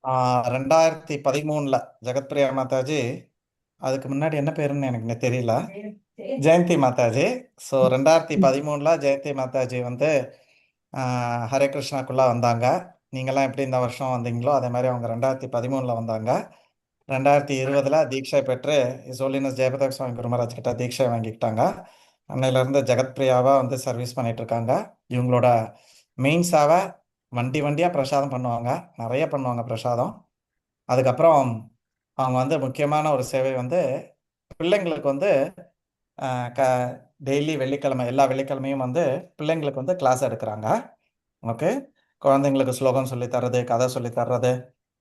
2013 ஜெகத்பிரியா மாதாஜி, அதுக்கு முன்னாடி என்ன பேருன்னு எனக்கு தெரியல, ஜெயந்தி மாதாஜி. ஸோ 2013 ஜெயந்தி மாதாஜி வந்து ஹரே கிருஷ்ணாக்குள்ளே வந்தாங்க. நீங்கள்லாம் எப்படி இந்த வருஷம் வந்தீங்களோ அதே மாதிரி அவங்க 2013 வந்தாங்க. 2020 தீட்சை பெற்று சோலினஸ் ஜெயபதக் சுவாமி குருமராஜ் கிட்ட தீட்சை வாங்கிக்கிட்டாங்க. அன்னையிலேருந்து ஜெகத்பிரியாவாக வந்து சர்வீஸ் பண்ணிட்டு இருக்காங்க. இவங்களோட மெயின் சேவை வண்டியாக பிரசாதம் பண்ணுவாங்க, நிறைய பண்ணுவாங்க பிரசாதம். அதுக்கப்புறம் அவங்க வந்து முக்கியமான ஒரு சேவை வந்து பிள்ளைங்களுக்கு வந்து க டெய்லி வெள்ளிக்கிழமை எல்லா வெள்ளிக்கிழமையும் வந்து பிள்ளைங்களுக்கு வந்து கிளாஸ் எடுக்கிறாங்க. ஓகே, குழந்தைங்களுக்கு ஸ்லோகம் சொல்லி தர்றது, கதை சொல்லி தர்றது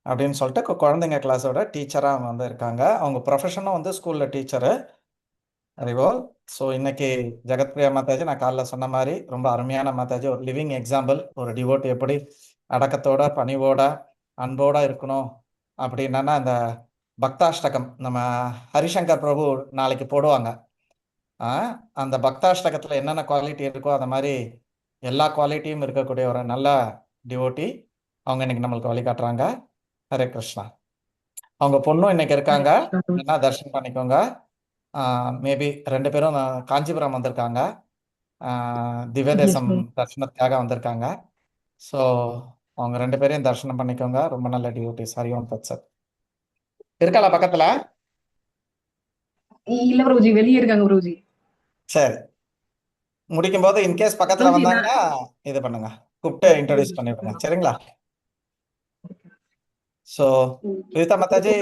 அப்படின்னு சொல்லிட்டு குழந்தைங்க கிளாஸோட டீச்சராக அவங்க வந்து இருக்காங்க. அவங்க ப்ரொஃபஷனும் வந்து ஸ்கூலில் டீச்சரு. அறிவோல். ஸோ இன்னைக்கு ஜெகத்பிரியா மாதாஜி நான் காலைல சொன்ன மாதிரி ரொம்ப அருமையான மாதாஜி, ஒரு லிவிங் எக்ஸாம்பிள். ஒரு டிவோட் எப்படி அடக்கத்தோட பணிவோட அன்போட இருக்கணும் அப்படின்னா, அந்த பக்தாஷ்டகம் நம்ம ஹரிசங்கர் பிரபு நாளைக்கு போடுவாங்க. அந்த பக்தாஷ்டகத்தில் என்னென்ன குவாலிட்டி இருக்கோ அந்த மாதிரி எல்லா குவாலிட்டியும் இருக்கக்கூடிய ஒரு நல்ல டிவோட்டி அவங்க இன்னைக்கு நம்மளுக்கு வழிகாட்டுறாங்க. ஹரே கிருஷ்ணா. அவங்க பொண்ணும் இன்னைக்கு இருக்காங்க, என்ன தரிசனம் பண்ணிக்கோங்க. மேபி 2 பேரும் காஞ்சிபுரம் வந்திருக்காங்க, திவ்ய தேசம் தரிசனத்துக்காக வந்திருக்காங்க. ஸோ அவங்க 2 பேரையும் தரிசனம் பண்ணிக்கோங்க. ரொம்ப நல்ல டிவோட்டிஸ். ஹரி ஓம் தத் சத். இருக்காளா பக்கத்துல? இல்ல பிரபுஜி, வெளியே இருக்காங்க பிரபுஜி. சரி, முடிக்கும் போது இன்கேஸ் பக்கத்துல வந்தாங்கன்னா இது பண்ணுங்க, கூப்பிட்டு இன்ட்ரோடியூஸ் பண்ணிவிடுங்க. சரிங்களா? ஸோ விதிதா மாதாஜி,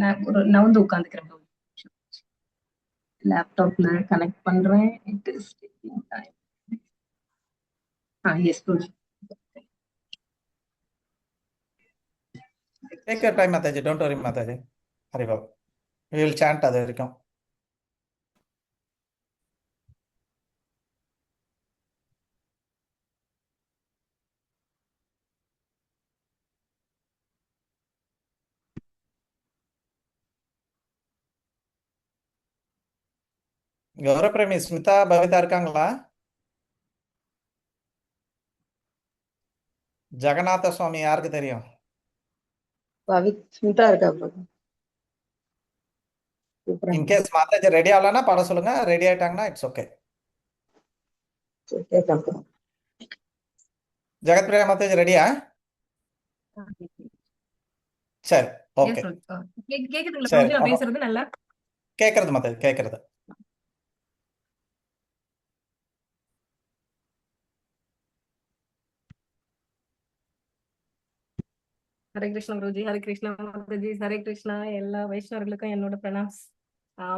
நான் வந்து உட்காந்துக்கிறேன். லேப்டாப்ல கனெக்ட் பண்றேன். It is taking time. Yes Prabhuji. Take your time Mataji, don't worry Mataji. Hari பாப். வி வில் சாண்ட் அது வரைக்கும். கௌரவப்பிரேமி ஸ்மிதா பவிதா இருக்காங்களா? ஜெகநாத சுவாமி யாருக்கு தெரியும்? ஸ்மிதா இருக்கா பிரபு? இன்கேஸ் மாதாஜி ரெடி ஆகலன்னா பாட சொல்லுங்க, ரெடி ஆயிட்டாங்கன்னா இட்ஸ் ஓகே. ஜெகத்பிரியா மாதாஜி ரெடியா? சரி, ஓகே. கேக்குதுங்களா சரி, பிரபுஜி நான் பேசுறது நல்லா? கேட்கறது மாதாஜி, கேட்கறது. ஹரே கிருஷ்ணா பிரபுஜி. ஹரே கிருஷ்ணா மாதாஜி. ஹரே கிருஷ்ணா. எல்லா வைஷ்ணவர்களுக்கும் என்னோட பிரணாம்ஸ்.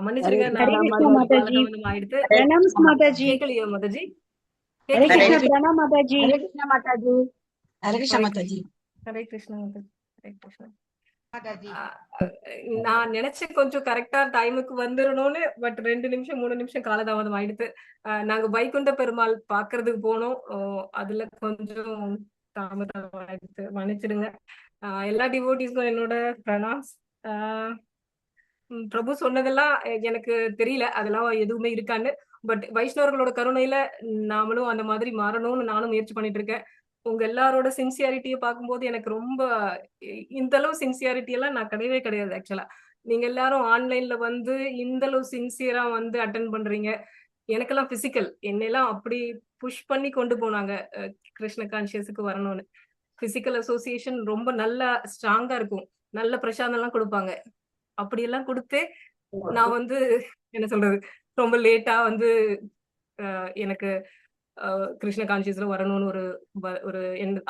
மன்னிச்சிடுங்க, ஹரே கிருஷ்ணா மாதாஜி. ஆயிடுத்து. பிரணாம்ஸ் மாதாஜி. கேட்கலையோ மாதாஜி? ஹரே கிருஷ்ணா பிரணாம் மாதாஜி. ஹரே கிருஷ்ணா மாதாஜி. ஹரே கிருஷ்ணா மாதாஜி. ஹரே கிருஷ்ணா மாதாஜி. ஹரே கிருஷ்ணா மாதாஜி. நான் நினைச்சேன் கொஞ்சம் கரெக்டா டைமுக்கு வந்துடணும்னு. பட் 2 நிமிஷம் 3 நிமிஷம் காலதாமதம் ஆயிடுத்து. நாங்க வைகுண்ட பெருமாள் பாக்குறதுக்கு போனோம். அதுல கொஞ்சம் தாமதம் ஆயிடுத்து, மன்னிச்சிடுங்க. எல்லா டிவோட்டிஸ்க்கும் என்னோட பிரணாம்ஸ். பிரபு சொன்னதெல்லாம் எனக்கு தெரியல, அதெல்லாம் எதுவுமே இருக்கான்னு. பட் வைஷ்ணவர்களோட கருணையில நாமளும் அந்த மாதிரி மாறணும்னு நானும் முயற்சி பண்ணிட்டு இருக்கேன். உங்க எல்லாரோட சின்சியாரிட்டியை பார்க்கும்போது எனக்கு ரொம்ப இந்த அளவு சின்சியாரிட்டி எல்லாம் நான் கிடையவே கிடையாது. ஆக்சுவலா நீங்க எல்லாரும் ஆன்லைன்ல வந்து இந்த அளவு சின்சியரா வந்து அட்டென்ட் பண்றீங்க. எனக்கெல்லாம் பிசிக்கல் என்னெல்லாம் அப்படி புஷ் பண்ணி கொண்டு போனாங்க கிருஷ்ண கான்சியஸுக்கு வரணும்னு. பிசிக்கல் அசோசியேஷன் ரொம்ப நல்லா ஸ்ட்ராங்கா இருக்கும், நல்ல பிரசாதம் எல்லாம் கொடுப்பாங்க. அப்படியெல்லாம் கொடுத்து நான் வந்து என்ன சொல்றது, ரொம்ப லேட்டா வந்து எனக்கு கிருஷ்ண கான்சியஸ்ல வரணும்னு ஒரு ஒரு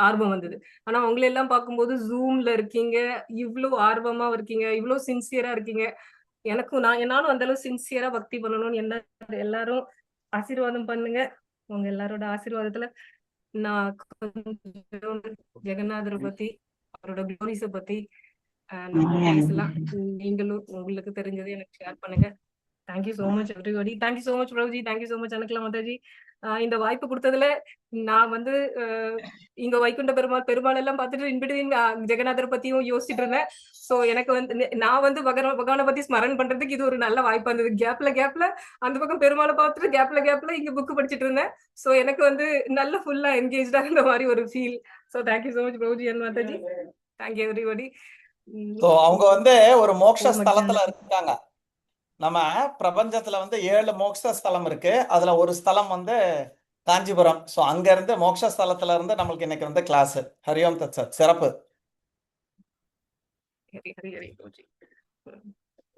ஆர்வம் வந்தது. ஆனா உங்களை எல்லாம் பார்க்கும்போது ஜூம்ல இருக்கீங்க, இவ்வளவு ஆர்வமா இருக்கீங்க, இவ்வளவு சின்சியரா இருக்கீங்க. எனக்கும் என்னாலும் அந்த அளவு சின்சியரா பக்தி பண்ணணும்னு எல்லாரும் ஆசீர்வாதம் பண்ணுங்க. உங்க எல்லாரோட ஆசீர்வாதத்துல நான் கொஞ்சம் ஜெகநாதரை பத்தி, அவரோட க்ளோரிஸ பத்தி பேசலாம். நீங்களும் உங்களுக்கு தெரிஞ்சதை எனக்கு ஷேர் பண்ணுங்க. Thank you so much everybody. Thank you so much Prabhuji. Thank you so much Anukkala Mataji. இந்த வாய்ப்பு கொடுத்ததுல நான் வந்து இங்க வைகுண்ட பெருமாள் எல்லாம் பார்த்துட்டு இன்பிட்வீன் ஜெகநாதர் பத்தியும் யோசிச்சுட்டு இருந்தேன். சோ எனக்கு வந்து நான் வந்து பகவானை பத்தி ஸ்மரண் பண்றதுக்கு இது ஒரு நல்ல வாய்ப்பா இருந்தது. கேப்ல அந்த பக்கம் பெருமாளை பார்த்துட்டு கேப்ல இங்க புக் படிச்சுட்டு இருந்தேன். சோ எனக்கு வந்து நல்ல ஃபுல்லா என்கேஜ்டா இருந்த மாதிரி ஒரு feel. So thank you so much Prabhuji and Mataji. Thank you everybody. So அவங்க வந்து ஒரு மோட்ச ஓம் ஸ்தலத்துல அக்ஞான இருக்காங்க. நம்ம பிரபஞ்சத்துல வந்து 7 மோட்ச ஸ்தலம் இருக்கு. அதுல ஒரு ஸ்தலம் வந்து காஞ்சிபுரம். ஸோ அங்க இருந்து மோட்ச ஸ்தலத்துல இருந்து நம்மளுக்கு இன்னைக்கு வந்து கிளாஸ். ஹரியோம் தத் சத். சிறப்பு. ஹரி ஹரி ஹரி பிரபுஜி.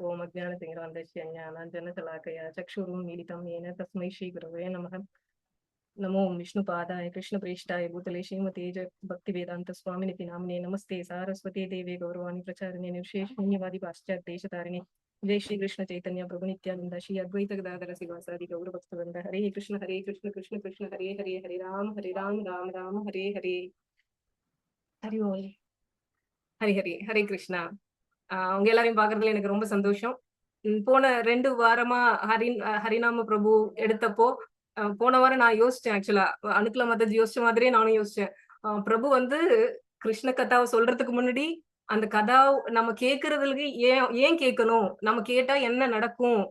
ஓம் அஜ்ஞானதிமிராந்தஸ்ய ஞானாஞ்சனசலாக்கயா சக்ஷுரும் மீலிதம் येन तस्मै श्रीगुरवे नमः. नमो विष्णुपादाय कृष्णप्रेष्ठाय भूतले श्रीमते भक्तिवेदांत स्वामिनिति नामिने नमस्ते सारस्वती देवे गौरवाणी प्रचारिणे निर्विशेषशून्यवादी पाश्चात्यदेशतारिणे जय श्री कृष्ण चैतन्य प्रभु नित्यानंद श्री अद्वैत गदाधर शिवासादि गौर भक्तवृंद हरे कृष्ण कृष्ण कृष्ण हरे हरे हरे राम राम राम हरे हरे हरि ओम ஹரி ஹரி ஹரே கிருஷ்ணா. உங்க எல்லாரையும் பாக்குறதுல எனக்கு ரொம்ப சந்தோஷம். போன 2 வாரமா ஹரிநாம பிரபு எடுத்தப்போ போன வாரம் நான் யோசிச்சேன். ஆக்சுவலா அனுக்கல மாதாஜி யோசிச்ச மாதிரியே நானும் யோசிச்சேன். பிரபு வந்து கிருஷ்ண கதாவை சொல்றதுக்கு முன்னாடி அந்த கதா நம்ம கேட்கறதுக்கு ஏன் கேட்கணும், நம்ம கேட்டா என்ன நடக்கும்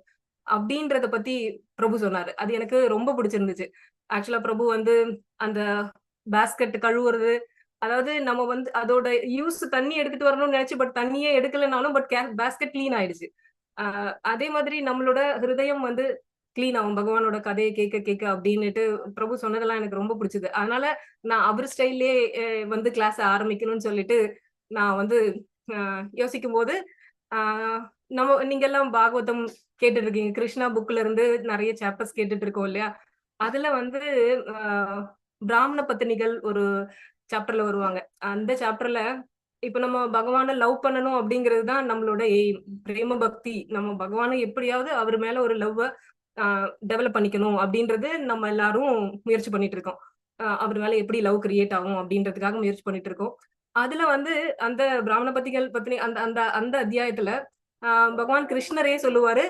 அப்படின்றத பத்தி பிரபு சொன்னாரு. அது எனக்கு ரொம்ப பிடிச்சிருந்துச்சு. ஆக்சுவலா பிரபு வந்து அந்த பேஸ்கெட் கழுவுறது, அதாவது நம்ம வந்து அதோட யூஸ் தண்ணி எடுத்துட்டு வரணும்னு நினைச்சு பட் தண்ணியே எடுக்கலனாலும் பட் பேஸ்கெட் கிளீன் ஆயிடுச்சு. அதே மாதிரி நம்மளோட ஹிருதயம் வந்து கிளீன் ஆகும் பகவானோட கதையை கேட்க அப்படின்னுட்டு பிரபு சொன்னதெல்லாம் எனக்கு ரொம்ப பிடிச்சது. அதனால நான் அவர் ஸ்டைல்லே வந்து கிளாஸ் ஆரம்பிக்கணும்னு சொல்லிட்டு நான் வந்து யோசிக்கும் போது நீங்க எல்லாம் பாகவதம் கேட்டுட்டு இருக்கீங்க. கிருஷ்ணா புக்ல இருந்து நிறைய சாப்டர்ஸ் கேட்டுட்டு இருக்கோம் இல்லையா? அதுல வந்து பிராமண பத்தினிகள் ஒரு சாப்டர்ல வருவாங்க. அந்த சாப்டர்ல இப்ப நம்ம பகவானை லவ் பண்ணணும் அப்படிங்கிறது தான் நம்மளோட எய்ம், பிரேம பக்தி. நம்ம பகவானை எப்படியாவது அவர் மேல ஒரு லவ் டெவலப் பண்ணிக்கணும் அப்படின்றது நம்ம எல்லாரும் முயற்சி பண்ணிட்டு இருக்கோம். அவர் மேல எப்படி லவ் கிரியேட் ஆகும் அப்படின்றதுக்காக முயற்சி பண்ணிட்டு இருக்கோம். அதுல வந்து அந்த பிராமண பத்தினி அந்த அந்த அந்த அத்தியாயத்துல பகவான் கிருஷ்ணரே சொல்லுவாரு,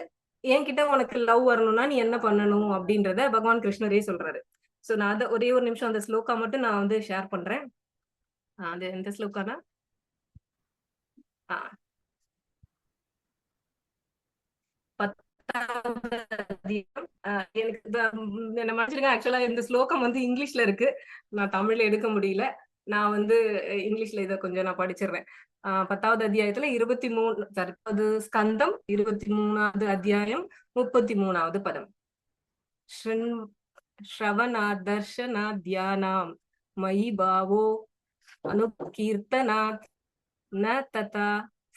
என்கிட்ட உனக்கு லவ் வரணும்னா நீ என்ன பண்ணணும் அப்படின்றத பகவான் கிருஷ்ணரே சொல்றாரு. சோ நான் அதை ஒரே ஒரு நிமிஷம் அந்த ஸ்லோகா மட்டும் நான் வந்து ஷேர் பண்றேன். அது எந்த ஸ்லோகானா எனக்கு என்ன மன்னிச்சிருங்க. ஆக்சுவலா இந்த ஸ்லோகம் வந்து இங்கிலீஷ்ல இருக்கு, நான் தமிழ்ல எடுக்க முடியல. நான் வந்து இங்கிலீஷ்ல இதை கொஞ்சம் நான் படிச்சிடுறேன். 10வது அத்தியாயத்துல 23 ஸ்கந்தம் 23வது அத்தியாயம் 33வது பதம். ஸ்ரவணாதர்ஷனாத்யானாம் மயி பாவோ அனுகீர்த்தனாத் ந ததா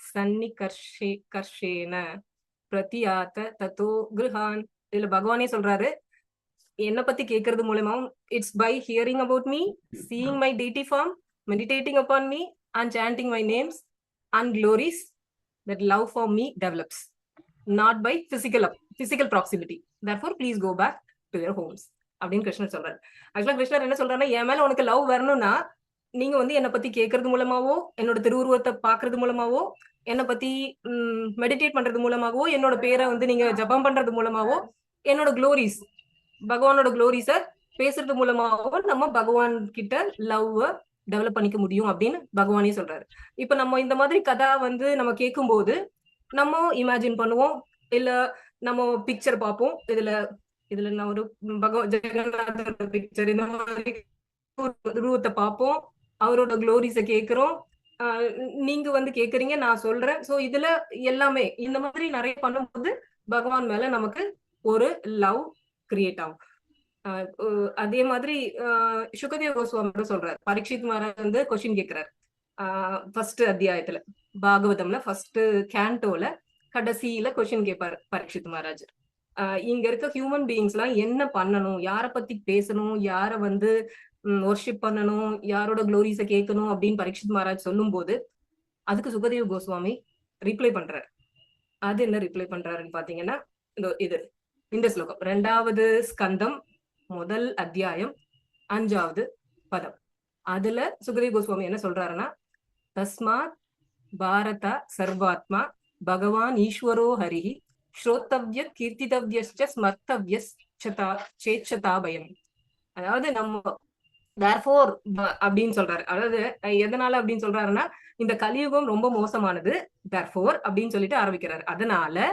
சன்னிகர்ஷேன பிரதியாத தத்தோ கிருஹான். இதுல பகவானே சொல்றாரு, என்ன பத்தி கேட்கறது மூலமாவும், it's by hearing about me, seeing my deity form, meditating upon me and chanting my names and glories that love for me develops, not by physical proximity. Therefore please go back to your homes அப்படின்னு கிருஷ்ணர் சொல்றாரு. ஆக்சுவலா கிருஷ்ணர் என்ன சொல்றாருன்னா, என் மேல உனக்கு love வரணும்னா நீங்க வந்து என்னை பத்தி கேட்கறது மூலமாவோ, என்னோட திருவுருவத்தை பாக்குறது மூலமாவோ, என்னை பத்தி மெடிடேட் பண்றது மூலமாவோ, என்னோட பேரை வந்து நீங்க ஜபம் பண்றது மூலமாவோ, என்னோட க்ளோரிஸ் பகவானோட க்ளோரிஸ பேசுறது மூலமாவோ நம்ம பகவான் கிட்ட லவ் டெவலப் பண்ணிக்க முடியும் அப்படின்னு பகவானே சொல்றாரு. இப்ப நம்ம இந்த மாதிரி கதை வந்து நம்ம கேட்கும்போது நம்ம இமேஜின் பண்ணுவோம், இல்ல நம்ம பிக்சர் பார்ப்போம். இதுல நான் ஒரு ஜெகநாதர் பிக்சர் இந்த மாதிரி உருவத்தை பார்ப்போம், அவரோட க்ளோரிஸ கேட்கிறோம், நீங்க வந்து கேக்குறீங்க, நான் சொல்றேன். சோ இதுல எல்லாமே இந்த மாதிரி நிறைய பண்ணும்போது பகவான் மேல நமக்கு ஒரு லவ் கிரியேட் ஆகும். அதே மாதிரி சுகதேவ கோஸ்வாமி சொல்றாரு, பரீட்சித் மகாராஜ் வந்து கொஸ்டின் கேட்கிறாரு ஃபர்ஸ்ட் அத்தியாயத்துல, பாகவதம்ல ஃபர்ஸ்ட் கேண்டோல கடைசியில கொஸ்டின் கேட்பாரு பரீட்சித் மகாராஜ். இங்க இருக்க ஹியூமன் பீயிங்ஸ் எல்லாம் என்ன பண்ணணும், யார பத்தி பேசணும், யார வந்து வொர்ஷிப் பண்ணணும், யாரோட க்ளோரிஸ கேட்கணும் அப்படின்னு பரீட்சித் மகாராஜ் சொல்லும் போது அதுக்கு சுகதேவ கோஸ்வாமி ரிப்ளை பண்றாரு. அது என்ன ரிப்ளை பண்றாருன்னு பாத்தீங்கன்னா, இந்த ஸ்லோகம் 2வது ஸ்கந்தம் 1 அத்தியாயம் 5வது பதம். அதுல சுகதேவ கோஸ்வாமி என்ன சொல்றாருன்னா, தஸ்மாத் பாரத சர்வாத்மா பகவான் ஈஸ்வரோ ஹரிஹி ஸ்ரோத்தவ்ய கீர்த்திதவ்யஸ்ச ஸ்மர்த்தவ்யஸ்சதா சேச்சதா பயம். அதாவது நம்ம therefore அப்படின்னு சொல்றாரு. அதாவது எதனால அப்படின்னு சொல்றாருன்னா, இந்த கலியுகம் ரொம்ப மோசமானது, therefore அப்படின்னு சொல்லிட்டு ஆரம்பிக்கிறாரு. அதனால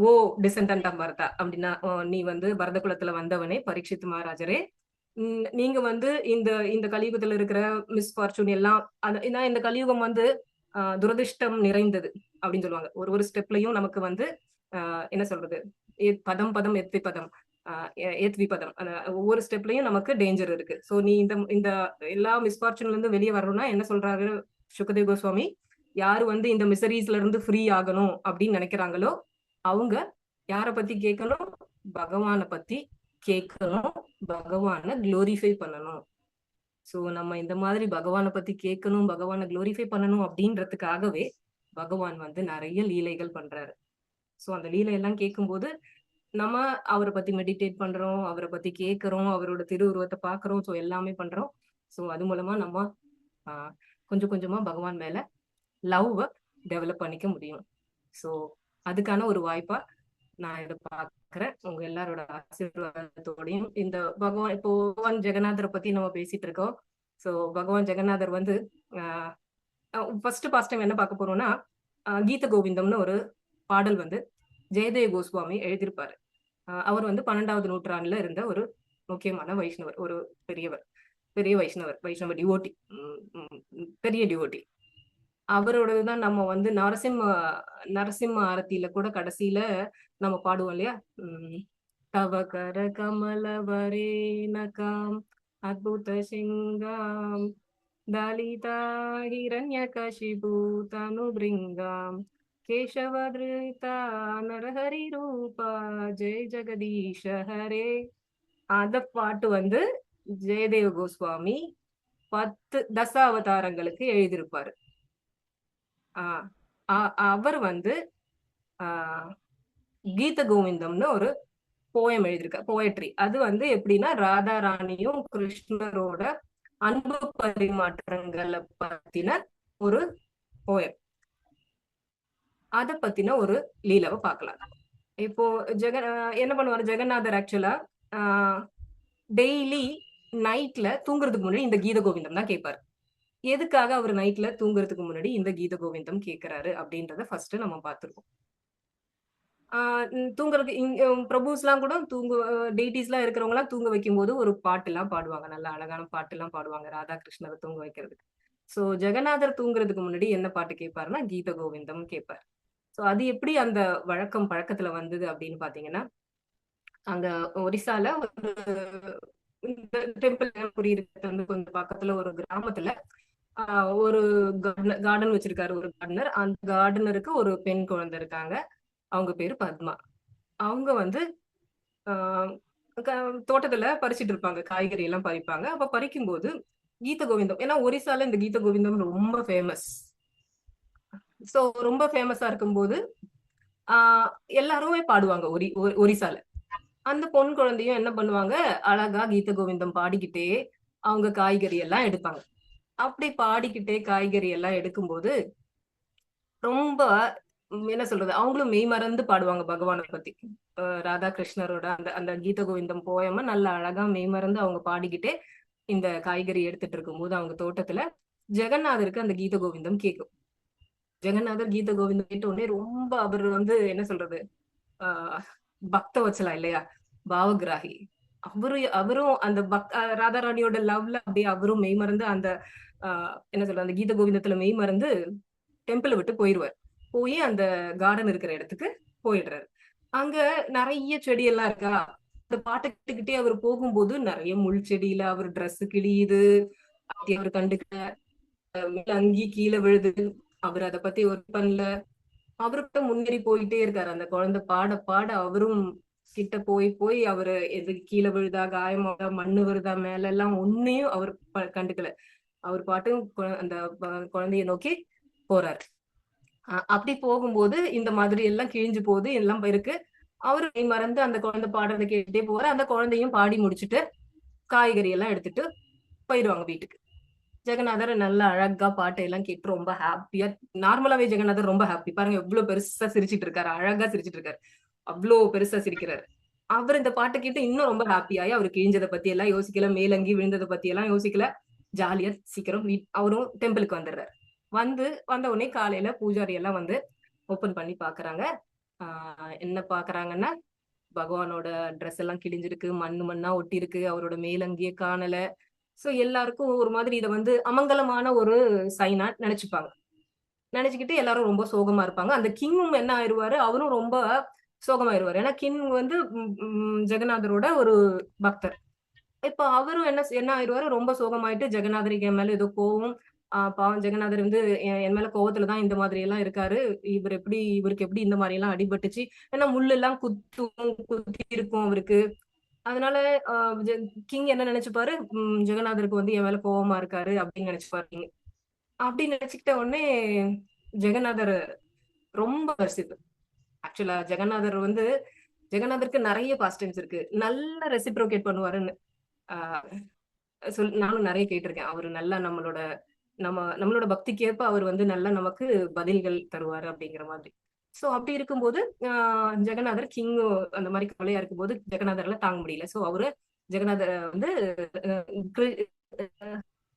ஓ டிசெண்டன்ட் ஆஃப் பரதா அப்படின்னா, நீ வந்து பரத குலத்துல வந்தவனே பரீட்சித் மகாராஜரே, நீங்க வந்து இந்த இந்த கலியுகத்துல இருக்கிற மிஸ்ஃபார்ச்சூன் எல்லாம் இந்த கலியுகம் வந்து துரதிர்ஷ்டம் நிறைந்தது அப்படின்னு சொல்லுவாங்க. ஒரு ஒரு ஸ்டெப்லயும் நமக்கு வந்து என்ன சொல்றது, பதம் பதம் எத்தி பதம் ஏத்வி பதம், ஒவ்வொரு ஸ்டெப்லயும் நமக்கு டேஞ்சர் இருக்கு. சோ நீ இந்த இந்த எல்லா மிஸ்ஃபார்ச்சூன்ல இருந்து வெளியே வரணும்னா என்ன சொல்றாரு சுகதேவ் கோஸ்வாமி, யாரு வந்து இந்த மிசரீஸ்ல இருந்து ஃப்ரீ ஆகணும் அப்படின்னு நினைக்கிறாங்களோ அவங்க யார பத்தி கேட்கணும், பகவானை பத்தி கேட்கணும், பகவானை குளோரிஃபை பண்ணணும். சோ நம்ம இந்த மாதிரி பகவானை பத்தி கேட்கணும், பகவானை குளோரிஃபை பண்ணணும் அப்படின்றதுக்காகவே பகவான் வந்து நிறைய லீலைகள் பண்றாரு. சோ அந்த லீலை எல்லாம் கேட்கும்போது நம்ம அவரை பத்தி மெடிடேட் பண்றோம், அவரை பத்தி கேட்கிறோம், அவரோட திருவுருவத்தை பாக்குறோம். சோ எல்லாமே பண்றோம். சோ அது மூலமா நம்ம கொஞ்சம் கொஞ்சமா பகவான் மேல லவ் டெவலப் பண்ணிக்க முடியும். சோ அதுக்கான ஒரு வாய்ப்பா நான் இதை பாக்குறேன். உங்க எல்லாரோட ஆசீர்வாதத்தோடையும் இந்த இப்போ பகவான் ஜெகநாதரை பத்தி நம்ம பேசிட்டு இருக்கோம். சோ பகவான் ஜெகநாதர் வந்து ஃபர்ஸ்ட் டைம் என்ன பார்க்க போறோம்னா, கீத கோவிந்தம்னு ஒரு பாடல் வந்து ஜெயதேவ் கோஸ்வாமி எழுதியிருப்பாரு. அவர் வந்து 12வது நூற்றாண்டுல இருந்த ஒரு முக்கியமான வைஷ்ணவர், ஒரு பெரிய வைஷ்ணவர், வைஷ்ணவ டிவோட்டி, பெரிய டிவோட்டி. அவரோடதுதான் நம்ம வந்து நரசிம்ம ஆரத்தியில கூட கடைசியில நம்ம பாடுவோம் இல்லையா, தவ கர கமல வரேனகாம் அத்புத சிங்காம் தலிதா ஹிரண்ய கஷிபு தனு பிருங்காம் கேசவத்ருதா நரஹரி ரூபா ஜெய ஜெகதீஷ ஹரே. அந்த பாட்டு வந்து ஜெயதேவ கோஸ்வாமி 10 தசாவதாரங்களுக்கு எழுதியிருப்பாரு. அவர் வந்து கீத கோவிந்தம்னு ஒரு போயம் எழுதியிருக்காரு, போயட்ரி. அது வந்து எப்படின்னா, ராதா ராணியும் கிருஷ்ணரோட அன்பு பரிமாற்றங்களை பத்தின ஒரு போயம். அத பத்தின ஒரு லீலாவை பார்க்கலாம். இப்போ என்ன பண்ணுவாரு ஜெகநாதர், ஆக்சுவலா டெய்லி நைட்ல தூங்குறதுக்கு முன்னாடி இந்த கீத கோவிந்தம் தான் கேட்பாரு. எதுக்காக அவர் நைட்ல தூங்குறதுக்கு முன்னாடி இந்த கீத கோவிந்தம் கேட்கிறாரு அப்படின்றத ஃபர்ஸ்ட் நம்ம பார்த்திருக்கோம். தூங்குறது பிரபுஸ் எல்லாம் கூட டெய்டிஸ் எல்லாம் இருக்கிறவங்க எல்லாம் தூங்க வைக்கும் போது ஒரு பாட்டு எல்லாம் பாடுவாங்க, நல்ல அழகான பாட்டு எல்லாம் பாடுவாங்க ராதா கிருஷ்ணரை தூங்க வைக்கிறதுக்கு. சோ ஜெகநாதர் தூங்குறதுக்கு முன்னாடி என்ன பாட்டு கேட்பாருன்னா கீத கோவிந்தம் கேட்பாரு. சோ அது எப்படி அந்த பழக்கத்துல வந்தது அப்படின்னு பாத்தீங்கன்னா, அங்க ஒரிசால ஒரு டெம்பிள் வந்து கொஞ்சம் பக்கத்துல ஒரு கிராமத்துல ஒரு கார்டன் வச்சிருக்காரு ஒரு கார்டனர். அந்த கார்டனருக்கு ஒரு பெண் குழந்தை இருக்காங்க, அவங்க பேரு பத்மா. அவங்க வந்து தோட்டத்துல பறிச்சுட்டு இருப்பாங்க, காய்கறி எல்லாம் பறிப்பாங்க. அப்ப பறிக்கும் போது கீத கோவிந்தம், ஏன்னா ஒரிசால இந்த கீத கோவிந்தம் ரொம்ப ஃபேமஸ். சோ ரொம்ப ஃபேமஸா இருக்கும்போது எல்லாருமே பாடுவாங்க ஒரிசால. அந்த பொன் குழந்தையும் என்ன பண்ணுவாங்க, அழகா கீத கோவிந்தம் பாடிக்கிட்டே அவங்க காய்கறி எல்லாம் எடுப்பாங்க. அப்படி பாடிக்கிட்டே காய்கறி எல்லாம் எடுக்கும்போது ரொம்ப என்ன சொல்றது, அவங்களும் மெய் மறந்து பாடுவாங்க பகவானை பத்தி. ராதா கிருஷ்ணரோட அந்த அந்த கீத கோவிந்தம் போயமா நல்ல அழகா மெய் மறந்து அவங்க பாடிக்கிட்டே இந்த காய்கறி எடுத்துட்டு இருக்கும்போது அவங்க தோட்டத்துல ஜெகநாதருக்கு அந்த கீத கோவிந்தம் கேட்கும். ஜெகநாதர் கீத கோவிந்தம் கேட்ட உடனே ரொம்ப அவர் வந்து என்ன சொல்றது, பக்த வச்சலாம் இல்லையா, பாவகிராகி. அவரும் அந்த ராதாராணியோட லவ்ல அப்படியே அவரும் மெய் மறந்து அந்த என்ன சொல்ற அந்த கீத கோவிந்தத்துல மெய் மறந்து டெம்பிளை விட்டு போயிடுவார். போய் அந்த கார்டன் இருக்கிற இடத்துக்கு போயிடுறாரு. அங்க நிறைய செடி எல்லாம் இருக்கா, அந்த பாட்டு கேட்டுக்கிட்டே அவர் போகும்போது நிறைய முள் செடியில அவர் ட்ரெஸ் கிழியுது, அவர் கண்டுக்க அங்கி கீழே விழுது. அவர் அதை பத்தி ஒர்க் பண்ணல, அவர்கிட்ட முன்னேறி போயிட்டே இருக்காரு. அந்த குழந்தை பாட பாட அவரும் கிட்ட போய் அவரு எது கீழே விழுதா, காயமாதா, மண்ணு வருதா மேல எல்லாம் ஒன்னையும் அவர் கண்டுக்கல. அவர் பாட்டும் அந்த குழந்தைய நோக்கி போறாரு. அப்படி போகும்போது இந்த மாதிரி எல்லாம் கிழிஞ்சு போகுது, எல்லாம் இருக்கு. அவரு மறந்து அந்த குழந்தை பாடுறதை கேட்டுட்டே போற, அந்த குழந்தையும் பாடி முடிச்சுட்டு காய்கறி எல்லாம் எடுத்துட்டு போயிடுவாங்க வீட்டுக்கு. ஜெகநாதர் நல்ல அழகா பாட்டு எல்லாம் கேட்டு ரொம்ப ஹாப்பியா, நார்மலாவே ஜெகநாதர் ரொம்ப ஹாப்பி. பாருங்க எவ்வளவு பெருசா சிரிச்சிட்டு இருக்காரு, அழகா சிரிச்சிட்டு இருக்காரு, அவ்வளோ பெருசா சிரிக்கிறாரு. அவர் இந்த பாட்டு கேட்டு இன்னும் ரொம்ப ஹாப்பியாயி, அவரு கிழிஞ்சதை பத்தி எல்லாம் யோசிக்கல, மேலங்கி விழுந்ததை பத்தி எல்லாம் யோசிக்கல, ஜாலியா சீக்கிரம் அவரும் டெம்பிளுக்கு வந்துடுறாரு. வந்த உடனே காலையில பூஜாரி எல்லாம் வந்து ஓபன் பண்ணி பாக்குறாங்க. என்ன பாக்குறாங்கன்னா, பகவானோட ட்ரெஸ் எல்லாம் கிழிஞ்சிருக்கு, மண்ணா ஒட்டி இருக்கு, அவரோட மேலங்கிய காணல. சோ எல்லாருக்கும் ஒரு மாதிரி இதை வந்து அமங்கலமான ஒரு சைனா நினைச்சுப்பாங்க. நினைச்சுக்கிட்டு எல்லாரும் ரொம்ப சோகமா இருப்பாங்க. அந்த கிங்கும் என்ன ஆயிருவாரு, அவரும் ரொம்ப சோகமாயிருவாரு. ஏன்னா கிங் வந்து ஜெகநாதரோட ஒரு பக்தர். இப்ப அவரும் என்ன ஆயிருவாரு, ரொம்ப சோகமாயிட்டு ஜெகநாதருக்கு என் மேல ஏதோ கோவம், பாவம் ஜெகநாதர் வந்து என் மேல கோவத்துலதான் இந்த மாதிரி எல்லாம் இருக்காரு, இவருக்கு எப்படி இந்த மாதிரி எல்லாம் அடிபட்டுச்சு, ஏன்னா முள்ளு எல்லாம் குத்தி இருக்கும் அவருக்கு. அதனால கிங் என்ன நினைச்சுப்பாரு, ஜெகநாதருக்கு வந்து என் மேல கோவமா இருக்காரு அப்படின்னு நினைச்சுப்பாரு king. அப்படி நினைச்சுக்கிட்ட உடனே ஜெகநாதர் ரொம்ப ரசிப்பு. ஆக்சுவலா ஜெகநாதருக்கு நிறைய பாஸ்டைம்ஸ் இருக்கு, நல்ல ரெசிப்ரோகேட் பண்ணுவாருன்னு நானும் நிறைய கேட்டிருக்கேன். அவரு நல்லா நம்மளோட பக்திக்கு ஏற்ப அவர் வந்து நல்லா நமக்கு பதில்கள் தருவாரு அப்படிங்கிற மாதிரி. சோ அப்படி இருக்கும்போது ஜெகநாதர் கிங் அந்த மாதிரி கவலையா இருக்கும்போது ஜெகநாதர்ல தாங்க முடியல. சோ அவரு ஜெகநாதர் வந்து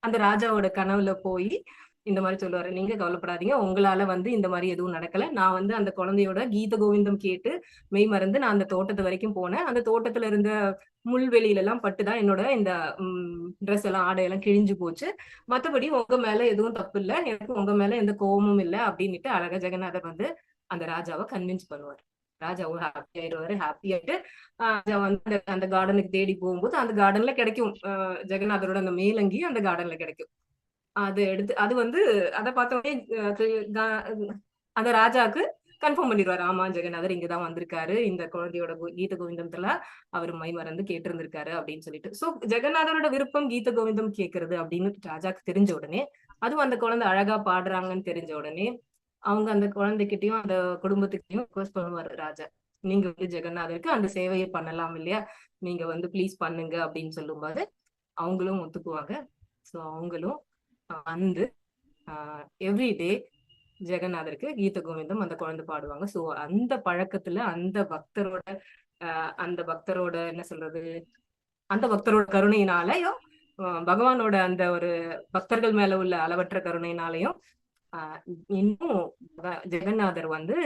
அந்த ராஜாவோட கனவுல போய் இந்த மாதிரி சொல்லுவாரு, நீங்க கவலைப்படாதீங்க, உங்களால வந்து இந்த மாதிரி எதுவும் நடக்கல, நான் வந்து அந்த குழந்தையோட கீத கோவிந்தம் கேட்டு மெய் மறந்து நான் அந்த தோட்டத்து வரைக்கும் போனேன், அந்த தோட்டத்துல இருந்த முள்வெளியில எல்லாம் பட்டுதான் என்னோட இந்த ட்ரெஸ் எல்லாம் ஆடையெல்லாம் கிழிஞ்சு போச்சு, மத்தபடி உங்க மேல எதுவும் தப்பு இல்ல, எனக்கு உங்க மேல எந்த கோபமும் இல்லை அப்படின்னுட்டு அழகா ஜெகநாதர் வந்து அந்த ராஜாவை கன்வின்ஸ் பண்ணுவார். ராஜாவும் ஹாப்பி ஆயிடுவாரு. ஹாப்பி ஆயிட்டு ராஜா வந்து அந்த கார்டனுக்கு தேடி போகும்போது அந்த கார்டன்ல கிடைக்கும், ஜெகநாதரோட அந்த மேலங்கி அந்த கார்டன்ல கிடைக்கும். அது வந்து அதை பார்த்தோடனே அந்த ராஜாக்கு கன்ஃபார்ம் பண்ணிடுவாரு, ஆமா ஜெகநாதர் இங்கதான் வந்திருக்காரு, இந்த குழந்தையோட கீத கோவிந்தத்துல அவர் மை மறந்து கேட்டு இருந்திருக்காரு அப்படின்னு சொல்லிட்டு. சோ ஜெகநாதரோட விருப்பம் கீத கோவிந்தம் கேட்கறது அப்படின்னு ராஜாக்கு தெரிஞ்ச உடனே, அதுவும் அந்த குழந்தை அழகா பாடுறாங்கன்னு தெரிஞ்ச உடனே அவங்க அந்த குழந்தைகிட்டயும் அந்த குடும்பத்துக்கிட்டையும் ரிக்வெஸ்ட் பண்ணுவாரு ராஜா, நீங்க வந்து ஜெகநாதருக்கு அந்த சேவையை பண்ணலாம் இல்லையா, நீங்க வந்து ப்ளீஸ் பண்ணுங்க அப்படின்னு சொல்லும்போது அவங்களும் ஒத்துக்குவாங்க. சோ அவங்களும் வந்து எவ்ரிடே ஜெகநாதருக்கு கீத கோவிந்தம் அந்த குழந்தை பாடுவாங்க. சோ அந்த பழக்கத்துல அந்த பக்தரோட என்ன சொல்றது, அந்த பக்தரோட கருணையினாலயும் பகவானோட அந்த ஒரு பக்தர்கள் மேல உள்ள அளவற்ற கருணையினாலையும் இன்னும் ஜெகநாதர் வந்து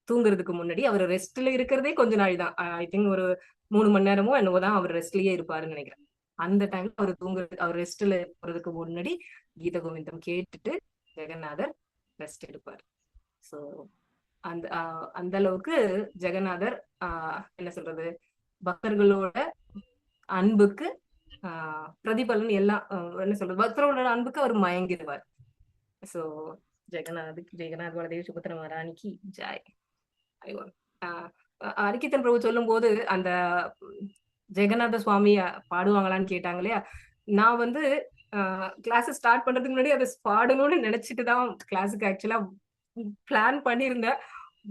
தூங்குறதுக்கு முன்னாடி அவர் ரெஸ்ட்ல இருக்கிறதே கொஞ்ச நாள் தான், ஐ திங்க் ஒரு 3 மணி நேரமோ என்னவோதான் அவர் ரெஸ்ட்லயே இருப்பாருன்னு நினைக்கிறேன். அந்த டைம்ல அவர் ரெஸ்ட்ல போறதுக்கு முன்னாடி கீத கோவிந்தம் கேட்டுட்டு ஜெகநாதர் ரெஸ்ட் எடுப்பார். சோ அந்த அளவுக்கு ஜெகநாதர் என்ன சொல்றது, பக்தர்களோட அன்புக்கு பிரதிபலன் எல்லாம் என்ன சொல்றது, பக்தர்களோட அன்புக்கு அவர் மயங்கிடுவார். சோ ஜெகநாத் பலதேவ் சுபத்ர மகாராணிக்கு ஜாய். ஹரிகீர்த்தன் பிரபு சொல்லும் போது அந்த ஜெகநாத சுவாமி பாடுவாங்களான்னு கேட்டாங்க இல்லையா, நான் வந்து கிளாஸ் ஸ்டார்ட் பண்றதுக்கு முன்னாடி அதை பாடணும்னு நினைச்சிட்டுதான் கிளாஸுக்கு ஆக்சுவலா பிளான் பண்ணியிருந்தேன்.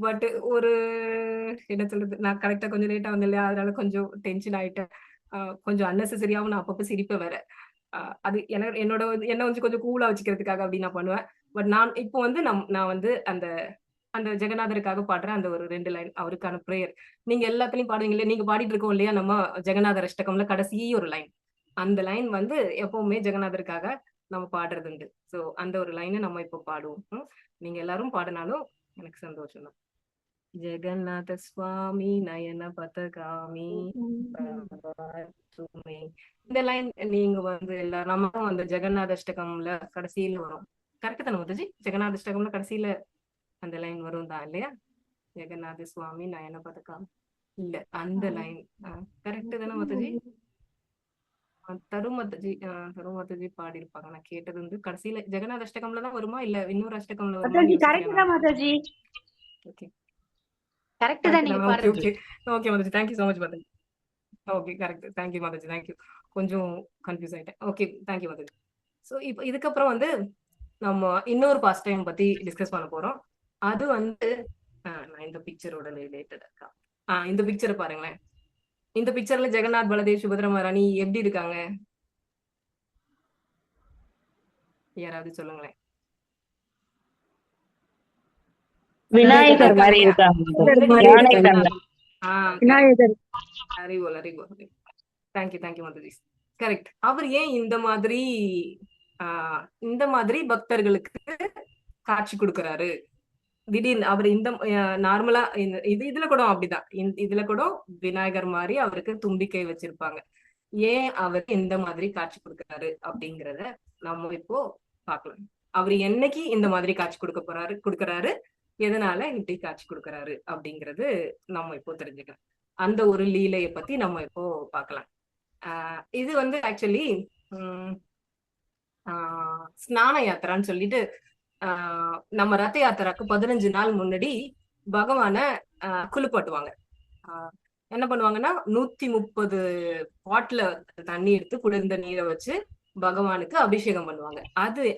பட் ஒரு என்ன சொல்றது, நான் கரெக்டா கொஞ்சம் லேட்டா வந்தேன் இல்லையா, அதனால கொஞ்சம் டென்ஷன் ஆயிட்டேன். கொஞ்சம் அன்னெசரியாவும் நான் அப்பப்ப சிரிப்பேன் வேற. அது என்ன வந்து கொஞ்சம் கூலா வச்சுக்கிறதுக்காக அப்படி நான் பண்ணுவேன். பட் நான் இப்போ வந்து நான் வந்து அந்த ஜெகநாதருக்காக பாடுற அந்த ஒரு 2 லைன் அவருக்கான பிரேயர், நீங்க எல்லாத்துலயும் பாடுவீங்க இல்லையா, நீங்க பாடிட்டு இருக்கோம் இல்லையா நம்ம ஜெகநாதர் அஷ்டகம்ல கடைசி ஒரு லைன், அந்த லைன் வந்து எப்பவுமே ஜெகநாதருக்காக நம்ம பாடுறது உண்டு. சோ அந்த ஒரு லைனை நம்ம இப்போ பாடுவோம். நீங்க எல்லாரும் பாடினாலும் எனக்கு சந்தோஷம் தான். ஜெகநாத சுவாமி நயன பதகாமி இந்த லைன் நீங்க வந்து எல்லாரும் நம்ம அந்த ஜெகநாத அஷ்டகம்ல கடைசியில வரும். கரெக்ட் தானே முத்தஜி, ஜெகநாத அஷ்டகம்ல கடைசியில அந்த லைன் வரும் தான் இல்லையா, ஜெகநாத சுவாமி நயன பதகாமி, இல்ல அந்த லைன் கரெக்ட் தானே முத்தஜி? தருமத்தஜி பாடி இருப்பாங்க, நான் கேட்டது வந்து கடைசியில ஜெகநாத அஷ்டகம்ல தான் வருமா இல்ல இன்னொரு அஷ்டகம்ல வருமா? கரெக்ட் தான் மாதாஜி. ஓகே கரெக்ட் தான் நீங்க பாடுறது. Okay Mataji, thank you so much Mataji. Okay correct, thank you Mataji, thank you. கொஞ்சம் கன்ஃபியூஸ் ஆயிட்டேன். Okay thank you Mataji. So இப்போ இதுக்கப்புறம் வந்து நம்ம இன்னொரு பாஸ்ட் டைம் பத்தி டிஸ்கஸ் பண்ண போறோம். அது வந்து நான் இந்த பிக்சரோட ரிலேட்டட் இருக்கா, இந்த பிக்சரை பாருங்களேன். இந்த பிக்சர்ல ஜெகநாத் பலதேவ் சுபத்ரா மகாராணி எப்படி இருக்காங்க? யாராவது சொல்லுங்களேன். விநாயகர் மாதிரி இருக்காங்க யானை கண்ணன். விநாயகர். தேங்க்யூ மாதாஜி. கரெக்ட். அவர் ஏன் இந்த மாதிரி பக்தர்களுக்கு காட்சி கொடுக்கறாரு? திடீர்னு அவர் இந்த நார்மலா இதுல கூட அப்படிதான். இதுல கூட விநாயகர் மாதிரி அவருக்கு தும்பிக்கை வச்சிருப்பாங்க. ஏன் அவர் இந்த மாதிரி காட்சி கொடுக்கறாரு அப்படிங்கறத நம்ம இப்போ பார்க்கலாம். அவர் என்னைக்கு இந்த மாதிரி காட்சி கொடுக்கறாரு, எதனால இப்படி காட்சி கொடுக்கறாரு அப்படிங்கறது நம்ம இப்போ தெரிஞ்சுக்கலாம். அந்த ஒரு லீலையை பத்தி நம்ம இப்போ பார்க்கலாம். இது வந்து ஆக்சுவலி ஸ்நான யாத்திரான்னு சொல்லிட்டு நம்ம ரத்த யாத்திராக்கு 15 நாள் முன்னாடி பகவான குளிப்பாட்டுவாங்க. என்ன பண்ணுவாங்கன்னா 130 பாட்ல தண்ணி எடுத்து குளிர்ந்த நீரை வச்சு பகவானுக்கு அபிஷேகம் பண்ணுவாங்க.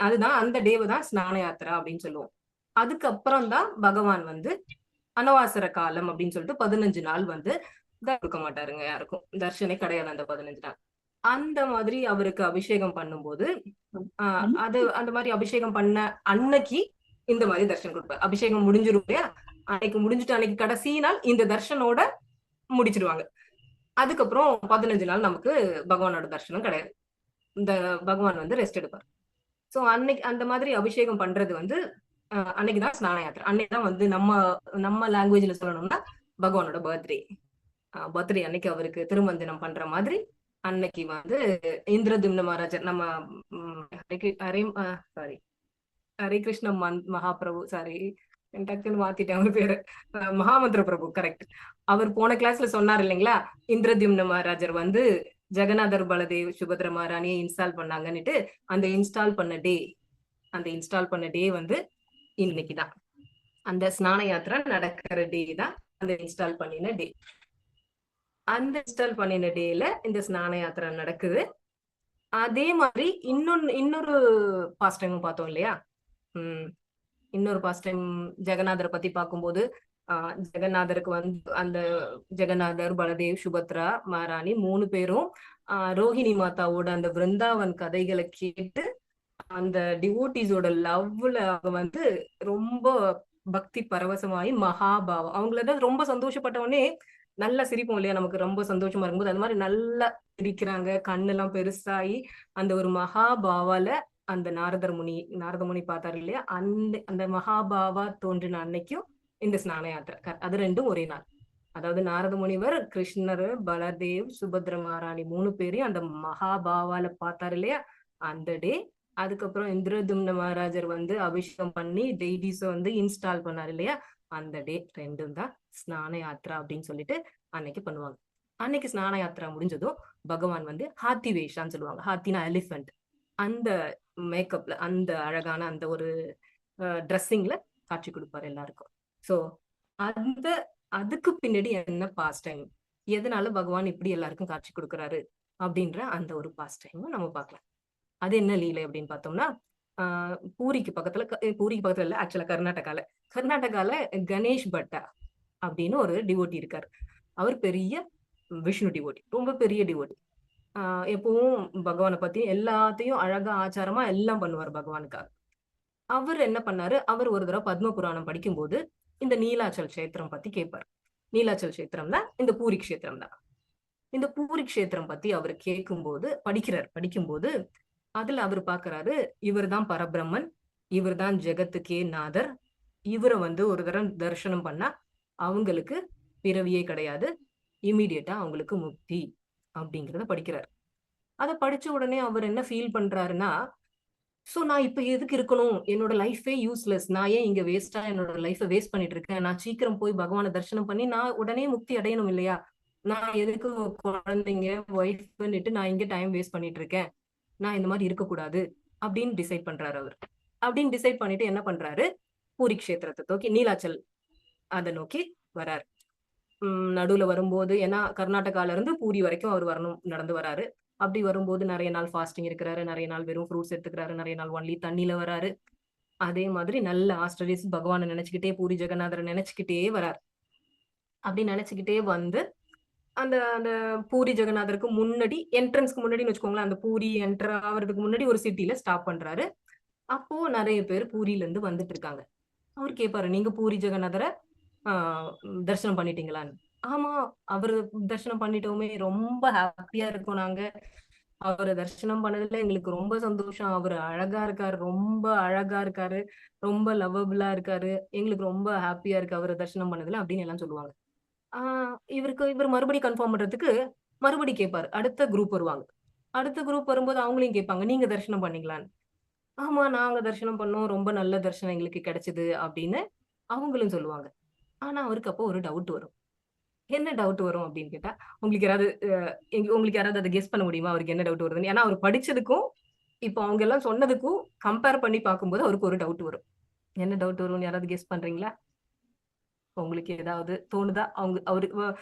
அதுதான் அந்த டேவை தான் ஸ்நான யாத்திரா அப்படின்னு சொல்லுவோம். அதுக்கப்புறம் தான் பகவான் வந்து அனவாசர காலம் அப்படின்னு சொல்லிட்டு 15 நாள் வந்து கொடுக்க மாட்டாருங்க, யாருக்கும் தர்ஷனே கிடையாது அந்த 15 நாள். அந்த மாதிரி அவருக்கு அபிஷேகம் பண்ணும்போது அந்த மாதிரி அபிஷேகம் பண்ண அன்னைக்கு இந்த மாதிரி தர்ஷனம் கொடுப்பாரு. அபிஷேகம் முடிஞ்சிரும் இல்லையா, அன்னைக்கு முடிஞ்சுட்டு அன்னைக்கு கடைசி நாள் இந்த தர்ஷனோட முடிச்சிருவாங்க. அதுக்கப்புறம் 15 நாள் நமக்கு பகவானோட தர்ஷனம் கிடையாது. இந்த பகவான் வந்து ரெஸ்ட் எடுப்பார். சோ அன்னைக்கு அந்த மாதிரி அபிஷேகம் பண்றது வந்து அன்னைக்குதான் ஸ்நான யாத்திரை. அன்னைக்குதான் வந்து நம்ம லாங்குவேஜ்ல சொல்லணும்னா பகவானோட பர்த்டே அன்னைக்கு அவருக்கு திருமஞ்சனம் பண்ற மாதிரி அன்னைக்கு வந்து இந்திரதும்ன மகாராஜர் நம்ம ஹரே கிருஷ்ண மகாபிரபு டக்குன்னு மாத்திட்டேன் அவர் பேரு, மகாமந்திர பிரபு. கரெக்ட். அவர் போன கிளாஸ்ல சொன்னார் இல்லைங்களா, இந்திரதும்ன மகாராஜர் வந்து ஜெகநாதர் பலதேவ் சுபத்ர மகாராணியை இன்ஸ்டால் பண்ணாங்கன்னுட்டு. அந்த இன்ஸ்டால் பண்ண டே வந்து இன்னைக்குதான். அந்த ஸ்நான யாத்திரை நடக்கிற டே தான் அந்த இன்ஸ்டால் பண்ணின டே. அந்த இன்ஸ்டால் பண்ணின டேல இந்த ஸ்நான யாத்திரை நடக்குது. அதே மாதிரி இன்னொரு பாஸ்ட் டைம் பார்த்தோம் இல்லையா. இன்னொரு பாஸ்ட் டைம் ஜெகநாதரை பத்தி பார்க்கும்போது ஜெகநாதருக்கு வந்து அந்த ஜெகநாதர் பலதேவ் சுபத்ரா மகாராணி 3 பேரும் ரோஹிணி மாதாவோட அந்த பிருந்தாவன் கதைகளை கேட்டு அந்த டிவோட்டிஸோட லவ்ல அவங்க வந்து ரொம்ப பக்தி பரவசமாயி மகாபாவம் அவங்கள ரொம்ப சந்தோஷப்பட்டவொடனே நல்லா சிரிப்போம் இல்லையா, நமக்கு ரொம்ப சந்தோஷமா இருக்கும்போது அது மாதிரி நல்லா சிரிக்கிறாங்க, கண்ணெல்லாம் பெருசாகி அந்த ஒரு மகாபாவால அந்த நாரத முனி பார்த்தாரு இல்லையா, அந்த மகாபாவா தோன்றின அன்னைக்கும் இந்த ஸ்நான யாத்திரை. அது ரெண்டும் ஒரே நாள். அதாவது நாரத முனிவர் கிருஷ்ணர் பலதேவ் சுபத்ர மகாராணி 3 பேரையும் அந்த மகாபாவால பார்த்தாரு இல்லையா, அந்த டே. அதுக்கப்புறம் இந்திரதும்ன மகாராஜர் வந்து அபிஷேகம் பண்ணி டெய்டிஸ வந்து இன்ஸ்டால் பண்ணாரு இல்லையா, அந்த டே ரெண்டும் தான் ஸ்நான யாத்திரா அப்படின்னு சொல்லிட்டு அன்னைக்கு பண்ணுவாங்க. அன்னைக்கு ஸ்நான யாத்திரா முடிஞ்சதும் பகவான் வந்து ஹாத்தி வேஷான்னு சொல்லுவாங்க. ஹாத்தினா எலிஃபென்ட். அந்த மேக்கப்ல அந்த அழகான அந்த ஒரு ட்ரெஸ்ஸிங்ல காட்சி கொடுப்பாரு எல்லாருக்கும். சோ அதுக்கு பின்னாடி என்ன பாஸ்ட் டைம், எதனால பகவான் இப்படி எல்லாருக்கும் காட்சி கொடுக்குறாரு அப்படின்ற அந்த ஒரு பாஸ்ட் டைம் நம்ம பார்க்கலாம். அது என்ன லீலை அப்படின்னு பார்த்தோம்னா, பூரிக்கு பக்கத்துல இல்ல, ஆக்சுவலா கர்நாடகால கணேஷ் பட்டா அப்படின்னு ஒரு டிவோட்டி இருக்காரு. அவர் பெரிய விஷ்ணு டிவோட்டி, ரொம்ப பெரிய டிவோட்டி. எப்பவும் பகவானை பத்தி எல்லாத்தையும் அழகா ஆச்சாரமா எல்லாம் பண்ணுவார் பகவானுக்காக. அவர் என்ன பண்ணாரு, அவர் ஒரு தடவை பத்ம புராணம் படிக்கும்போது இந்த நீலாச்சல் கஷேத்திரம் பத்தி கேட்பார். நீலாச்சல் கஷேத்திரம் தான் இந்த பூரி கஷேத்திரம் தான். இந்த பூரி கஷேத்திரம் பத்தி அவர் படிக்கும்போது அதுல அவர் பாக்குறாரு, இவர் தான் பரபிரம்மன், இவர் தான் ஜெகத்துக்கே நாதர், இவரை வந்து ஒரு தடவை தரிசனம் பண்ணா அவங்களுக்கு பிறவியே கிடையாது, இமீடியட்டா அவங்களுக்கு முக்தி அப்படிங்கிறத படிக்கிறார். அதை படிச்ச உடனே அவர் என்ன ஃபீல் பண்றாருன்னா, சோ நான் இப்ப எதுக்கு இருக்கணும், என்னோட லைஃபே யூஸ்லெஸ், நான் ஏன் இங்க வேஸ்டா என்னோட லைஃபை வேஸ்ட் பண்ணிட்டு இருக்கேன், நான் சீக்கிரம் போய் பகவானை தரிசனம் பண்ணி நான் உடனே முக்தி அடையணும் இல்லையா, நான் எதுக்கு குழந்தைங்க ஒய்ஃப்னுட்டு நான் இங்க டைம் வேஸ்ட் பண்ணிட்டு இருக்கேன், நான் இந்த மாதிரி இருக்கக்கூடாது அப்படின்னு டிசைட் பண்றாரு அவர். அப்படின்னு டிசைட் பண்ணிட்டு என்ன பண்றாரு, பூரி கஷேத்திரத்தை நோக்கி நீலாச்சல் அதை நோக்கி வராரு. நடுவுல வரும்போது, ஏன்னா கர்நாடகால இருந்து பூரி வரைக்கும் அவர் நடந்து வராரு. அப்படி வரும்போது நிறைய நாள் ஃபாஸ்டிங் இருக்கிறாரு, நிறைய நாள் வெறும் ஃப்ரூட்ஸ் எடுத்துக்கிறாரு, நிறைய நாள் ஒன்லி தண்ணியில வராரு. அதே மாதிரி நல்ல ஆஸ்ட்ரேலியஸ் பகவானை நினைச்சுக்கிட்டே பூரி ஜெகநாதரை நினைச்சுக்கிட்டே வராரு. அப்படி நினைச்சுக்கிட்டே வந்து அந்த அந்த பூரி ஜெகநாதருக்கு முன்னாடி என்ட்ரன்ஸ்க்கு முன்னாடின்னு வச்சுக்கோங்களேன், அந்த பூரி என்டர் ஆகிறதுக்கு முன்னாடி ஒரு சிட்டில ஸ்டாப் பண்றாரு. அப்போ நிறைய பேர் பூரியில இருந்து வந்துட்டு இருக்காங்க. அவர் கேட்பாரு, நீங்க பூரி ஜெகநாதரை தரிசனம் பண்ணிட்டீங்களான்னு. ஆமா, அவரு தரிசனம் பண்ணிட்டோமே, ரொம்ப ஹாப்பியா இருக்கோம் நாங்க. அவரை தரிசனம் பண்ணதுல எங்களுக்கு ரொம்ப சந்தோஷம். அவரு அழகா இருக்காரு, ரொம்ப அழகா இருக்காரு, ரொம்ப லவ்வபிளா இருக்காரு, எங்களுக்கு ரொம்ப ஹாப்பியா இருக்கு அவரை தரிசனம் பண்ணதுல அப்படின்னு எல்லாம் சொல்லுவாங்க. இவர் மறுபடியும் கன்ஃபார்ம் பண்றதுக்கு மறுபடி கேட்பாரு. அடுத்த குரூப் வருவாங்க. அடுத்த குரூப் வரும்போது அவங்களையும் கேட்பாங்க, நீங்க தரிசனம் பண்ணீங்களான்னு. ஆமா, நாங்க தரிசனம் பண்ணோம், ரொம்ப நல்ல தரிசனம் எங்களுக்கு கிடைச்சது அப்படின்னு அவங்களும் சொல்லுவாங்க. ஆனா அவருக்கு அப்போ ஒரு டவுட் வரும். என்ன டவுட் வரும் அப்படின்னு கேட்டா, உங்களுக்கு யாராவது உங்களுக்கு யாராவது அதை கெஸ் பண்ண முடியுமா அவருக்கு என்ன டவுட் வருதுன்னு? ஏன்னா அவர் படிச்சதுக்கும் இப்போ அவங்க எல்லாம் சொன்னதுக்கும் கம்பேர் பண்ணி பார்க்கும்போது அவருக்கு ஒரு டவுட் வரும். என்ன டவுட் வரும்னு யாராவது கெஸ் பண்றீங்களா? உங்களுக்கு ஏதாவது தோணுதா? அவரு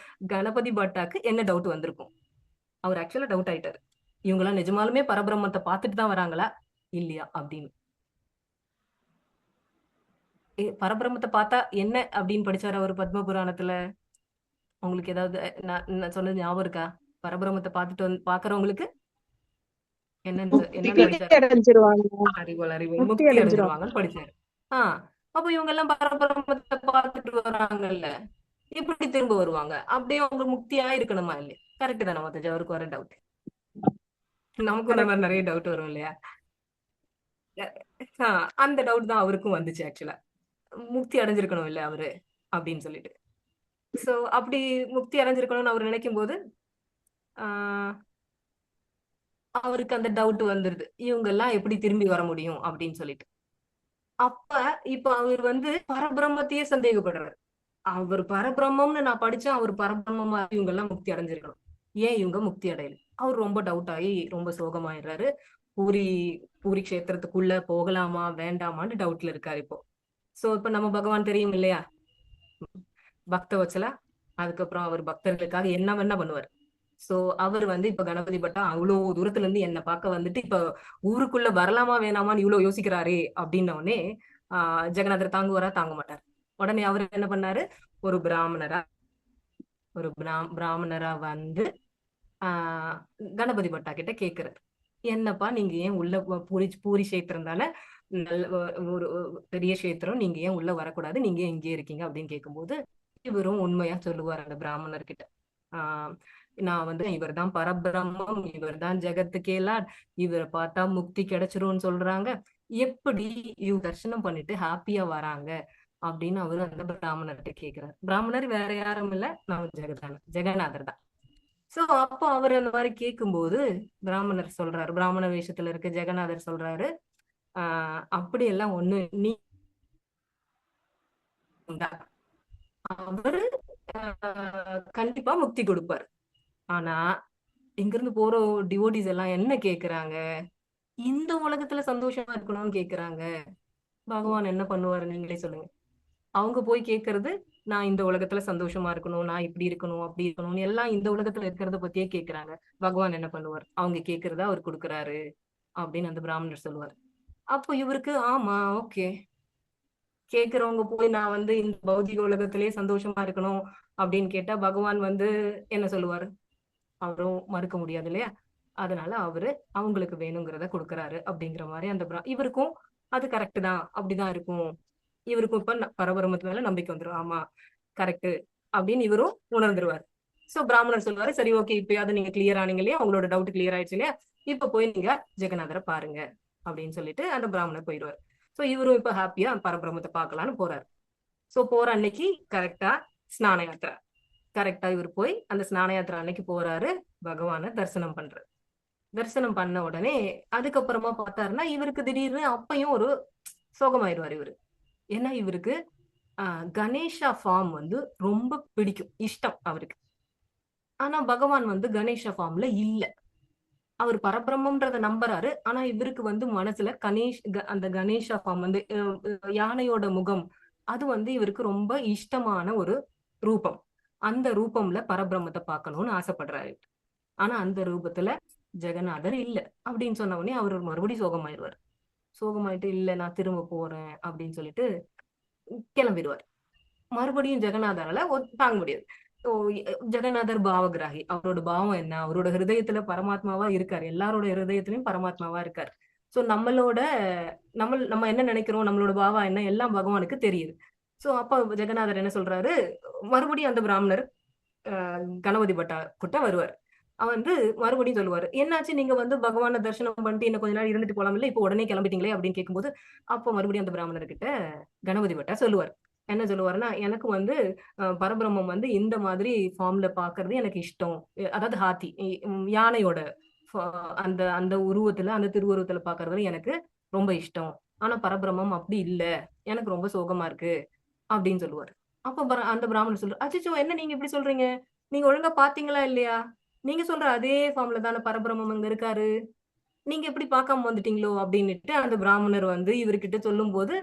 கணபதி பட்டாக்கு என்ன டவுட் வந்திருக்கும்? அவர் ஆக்சுவலா டவுட் ஆயிட்டாரு. இவங்க எல்லாம் நிஜமாலுமே பரபிரம்மத்தை பார்த்துட்டு தான் வராங்களா இல்லையா அப்படின்னு. பரபிரம்மத்தை பார்த்தா என்ன அப்படின்னு படிச்சாரு அவர் பத்ம புராணத்துல. உங்களுக்கு ஏதாவது நான் சொன்னது ஞாபகம் இருக்கா? பரபிரம்மத்தை பார்த்துட்டு பாக்குறவங்களுக்கு என்னன்னு முக்தி படிச்சாரு? அடைஞ்சிருவாங்க. முக்தி அடைஞ்சிருவாங்கன்னு படிச்சாரு. அப்ப இவங்க எல்லாம் பரபிரம்மத்தை பார்த்துட்டு வராங்கல்ல, எப்படி திரும்ப வருவாங்க? அப்படியே அவங்க முக்தியா இருக்கணுமா இல்லையா? கரெக்ட் தானே மாதாஜி? அவருக்கு வர டவுட். நமக்கும் இந்த மாதிரி நிறைய டவுட் வரும் இல்லையா? அந்த டவுட் தான் அவருக்கும் வந்துச்சு ஆக்சுவலா. முக்தி அடைஞ்சிருக்கணும் இல்ல அவரு அப்படின்னு சொல்லிட்டு. சோ அப்படி முக்தி அடைஞ்சிருக்கணும்னு அவர் நினைக்கும் போது அவருக்கு அந்த டவுட் வந்துருது, இவங்க எல்லாம் எப்படி திரும்பி வர முடியும் அப்படின்னு சொல்லிட்டு. அப்ப இப்ப அவர் பரபிரம்மத்தையே சந்தேகப்படுறாரு. அவர் பரபிரம்மம்னு நான் படிச்சேன், அவர் பரபிரம்மமா இவங்க எல்லாம் முக்தி அடைஞ்சிருக்கணும், ஏன் இவங்க முக்தி அடையல? அவர் ரொம்ப டவுட் ஆகி ரொம்ப சோகமாயிடுறாரு. பூரி பூரி கஷேத்திரத்துக்குள்ள போகலாமா வேண்டாமான்னு டவுட்ல இருக்காரு இப்போ. சோ இப்ப நம்ம பகவான் தெரியும் இல்லையா, பக்த வச்சலா. அதுக்கப்புறம் அவர் பக்தர்களுக்காக என்ன வேணா பண்ணுவார். சோ அவர் இப்ப கணபதி பட்டா அவ்வளவு தூரத்துல இருந்து என்ன பார்க்க வந்துட்டு இப்ப ஊருக்குள்ள வரலாமா வேணாமான்னு இவ்வளவு யோசிக்கிறாரே அப்படின்ன உடனே ஜெகநாதர் தாங்குவாரா? தாங்க மாட்டார். உடனே அவர் என்ன பண்ணாரு, ஒரு பிராமணரா கணபதி பட்டா கிட்ட கேக்குறாரு, என்னப்பா நீங்க ஏன் உள்ள பூரி கஷேத்திரம் தானே நல்ல ஒரு பெரிய கஷேத்திரம், நீங்க ஏன் உள்ள வரக்கூடாது, நீங்க ஏன் இங்கே இருக்கீங்க அப்படின்னு கேட்கும்போது இவரும் உண்மையா சொல்லுவார் அந்த பிராமணர்கிட்ட. நான் இவர் தான் பரபிரம்மம், இவர் தான் ஜெகத்துக்கேலாம், இவரை பார்த்தா முக்தி கிடைச்சிரும்னு சொல்றாங்க, எப்படி இவங்க தரிசனம் பண்ணிட்டு ஹாப்பியா வராங்க அப்படின்னு அவரு அந்த பிராமணர்கிட்ட கேக்குறாரு. பிராமணர் வேற யாரும் இல்ல, நம்ம ஜெகநாதர் தான். சோ அப்போ அவர் அந்த மாதிரி கேட்கும்போது பிராமணர் சொல்றாரு, பிராமண வேஷத்துல இருக்க ஜெகநாதர் சொல்றாரு, அப்படி எல்லாம் ஒண்ணு நீ அவரு கண்டிப்பா முக்தி கொடுப்பாரு. ஆனா இங்க இருந்து போற டிவோட்டிஸ் எல்லாம் என்ன கேக்குறாங்க, இந்த உலகத்துல சந்தோஷமா இருக்கணும்னு கேக்குறாங்க. பகவான் என்ன பண்ணுவாரு நீங்களே சொல்லுங்க. அவங்க போய் கேக்குறது, நான் இந்த உலகத்துல சந்தோஷமா இருக்கணும், நான் இப்படி இருக்கணும் அப்படி இருக்கணும்னு எல்லாம் இந்த உலகத்துல இருக்கிறத பத்தியே கேக்குறாங்க. பகவான் என்ன பண்ணுவார்? அவங்க கேக்குறதா அவர் கொடுக்குறாரு அப்படின்னு அந்த பிராமணர் சொல்லுவார். அப்போ இவருக்கு ஆமா ஓகே, கேக்குறவங்க போய் நான் இந்த பௌதிக உலகத்திலேயே சந்தோஷமா இருக்கணும் அப்படின்னு கேட்டா பகவான் என்ன சொல்லுவாரு? அவரும் மறுக்க முடியாது இல்லையா? அதனால அவரு அவங்களுக்கு வேணுங்கிறத கொடுக்கறாரு அப்படிங்கிற மாதிரி அந்த இவருக்கும் அது கரெக்ட் தான், அப்படிதான் இருக்கும். இவருக்கும் இப்ப பரபிரம்மத்து மேல நம்பிக்கை வந்துரும். ஆமா கரெக்ட் அப்படின்னு இவரும் உணர்ந்துருவாரு. சோ பிராமணர் சொல்லுவாரு, சரி ஓகே, இப்பயாவது நீங்க கிளியர் ஆனீங்க இல்லையா, அவங்களோட டவுட் கிளியர் ஆயிடுச்சு இல்லையா, இப்ப போய் நீங்க ஜெகநாதரை பாருங்க அப்படின்னு சொல்லிட்டு அந்த பிராமணர் போயிடுவாரு. சோ இவரும் இப்ப ஹாப்பியா பரபிரம்மத்தை பார்க்கலான்னு போறாரு. சோ போற அன்னைக்கு கரெக்டா ஸ்நான யாத்திரை. கரெக்டா இவர் போய் அந்த ஸ்நான யாத்திரை அன்னைக்கு போறாரு, பகவான தரிசனம் பண்றாரு. தரிசனம் பண்ண உடனே அதுக்கப்புறமா பார்த்தாருன்னா இவருக்கு திடீர்னு அப்பயும் ஒரு சோகமாயிருவாரு இவரு. ஏன்னா இவருக்கு கணேஷா ஃபார்ம் ரொம்ப பிடிக்கும், இஷ்டம் அவருக்கு. ஆனா பகவான் கணேஷா ஃபார்ம்ல இல்ல. அவர் பரபிரம்மன்றத நம்புறாரு. ஆனா இவருக்கு மனசுல அந்த கணேஷா ஃபார்ம் யானையோட முகம், அது இவருக்கு ரொம்ப இஷ்டமான ஒரு ரூபம். அந்த ரூபம்ல பரபிரம்மத்தை பார்க்கணும்னு ஆசைப்படுறாரு. ஆனா அந்த ரூபத்துல ஜெகநாதர் இல்ல அப்படின்னு சொன்ன உடனே அவர் மறுபடியும் சோகமாயிருவார். சோகமாயிட்டு இல்ல நான் திரும்ப போறேன் அப்படின்னு சொல்லிட்டு கிளம்பிடுவார். மறுபடியும் ஜெகநாதரால தாங்க முடியாது. ஜெகநாதர் பாவகிராகி. அவரோட பாவம் என்ன, அவரோட ஹிருதயத்துல பரமாத்மாவா இருக்காரு, எல்லாரோட ஹிருதயத்திலயும் பரமாத்மாவா இருக்காரு. ஸோ நம்ம என்ன நினைக்கிறோம், நம்மளோட பாவா என்ன, எல்லாம் பகவானுக்கு தெரியுது. ஸோ அப்ப ஜெகநாதர் என்ன சொல்றாரு, மறுபடியும் அந்த பிராமணர் கணபதி பட்டா கிட்ட வருவார். அவர் வந்து மறுபடியும் சொல்லுவாரு, என்னாச்சு நீங்க வந்து பகவானை தரிசனம் பண்ணிட்டு இன்னும் கொஞ்ச நாள் இருந்துட்டு போலாம் இல்ல, இப்போ உடனே கிளம்பிட்டீங்களே அப்படின்னு கேட்கும்போது, அப்போ மறுபடியும் அந்த பிராமணர்கிட்ட கணபதி பட்டா சொல்லுவார். என்ன சொல்லுவாருன்னா, எனக்கு வந்து பரபிரம்மம் வந்து இந்த மாதிரி ஃபார்ம்ல பாக்குறது எனக்கு இஷ்டம். அதாவது ஹாத்தி, யானையோட அந்த அந்த உருவத்துல, அந்த திருவுருவத்துல பாக்குறது எனக்கு ரொம்ப இஷ்டம். ஆனா பரபிரம்மம் அப்படி இல்ல, எனக்கு ரொம்ப சோகமா இருக்கு அப்படின்னு சொல்லுவாரு. அப்ப அந்த பிராமணர் சொல்றாரு, அச்சோ என்ன நீங்க இப்படி சொல்றீங்க, நீங்க ஒழுங்கா பாத்தீங்களா இல்லையா, நீங்க சொல்ற அதே ஃபார்ம்ல தானே பரபிரம்மம் அங்க இருக்காரு, நீங்க எப்படி பார்க்காம வந்துட்டீங்களோ அப்படின்னுட்டு அந்த பிராமணர் வந்து இவர்கிட்ட சொல்லும் போது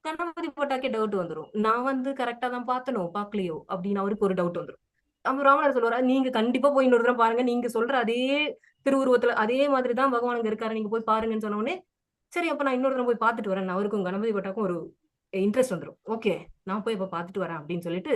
கணபதி பட்டாக்கே டவுட் வந்துரும். நான் வந்து கரெக்டா தான் பார்த்தனோ பாக்கலையோ அப்படின்னு அவருக்கு ஒரு டவுட் வந்துரும். நம்ம ராமனர் சொல்லுவாரா, நீங்க கண்டிப்பா போய் இன்னொரு தடவை பாருங்க, நீங்க சொல்ற அதே திருவுருவத்துல அதே மாதிரி தான் பகவான் அங்க இருக்காரு, நீங்க போய் பாருங்கன்னு சொன்ன உடனே, சரி அப்ப நான் இன்னொரு தடவை போய் பார்த்துட்டு வரேன், அவருக்கும் கணபதி பட்டாக்கும் ஒரு இன்ட்ரெஸ்ட் வந்துரும். ஓகே நான் போய் இப்ப பார்த்துட்டு வரேன் அப்படின்னு சொல்லிட்டு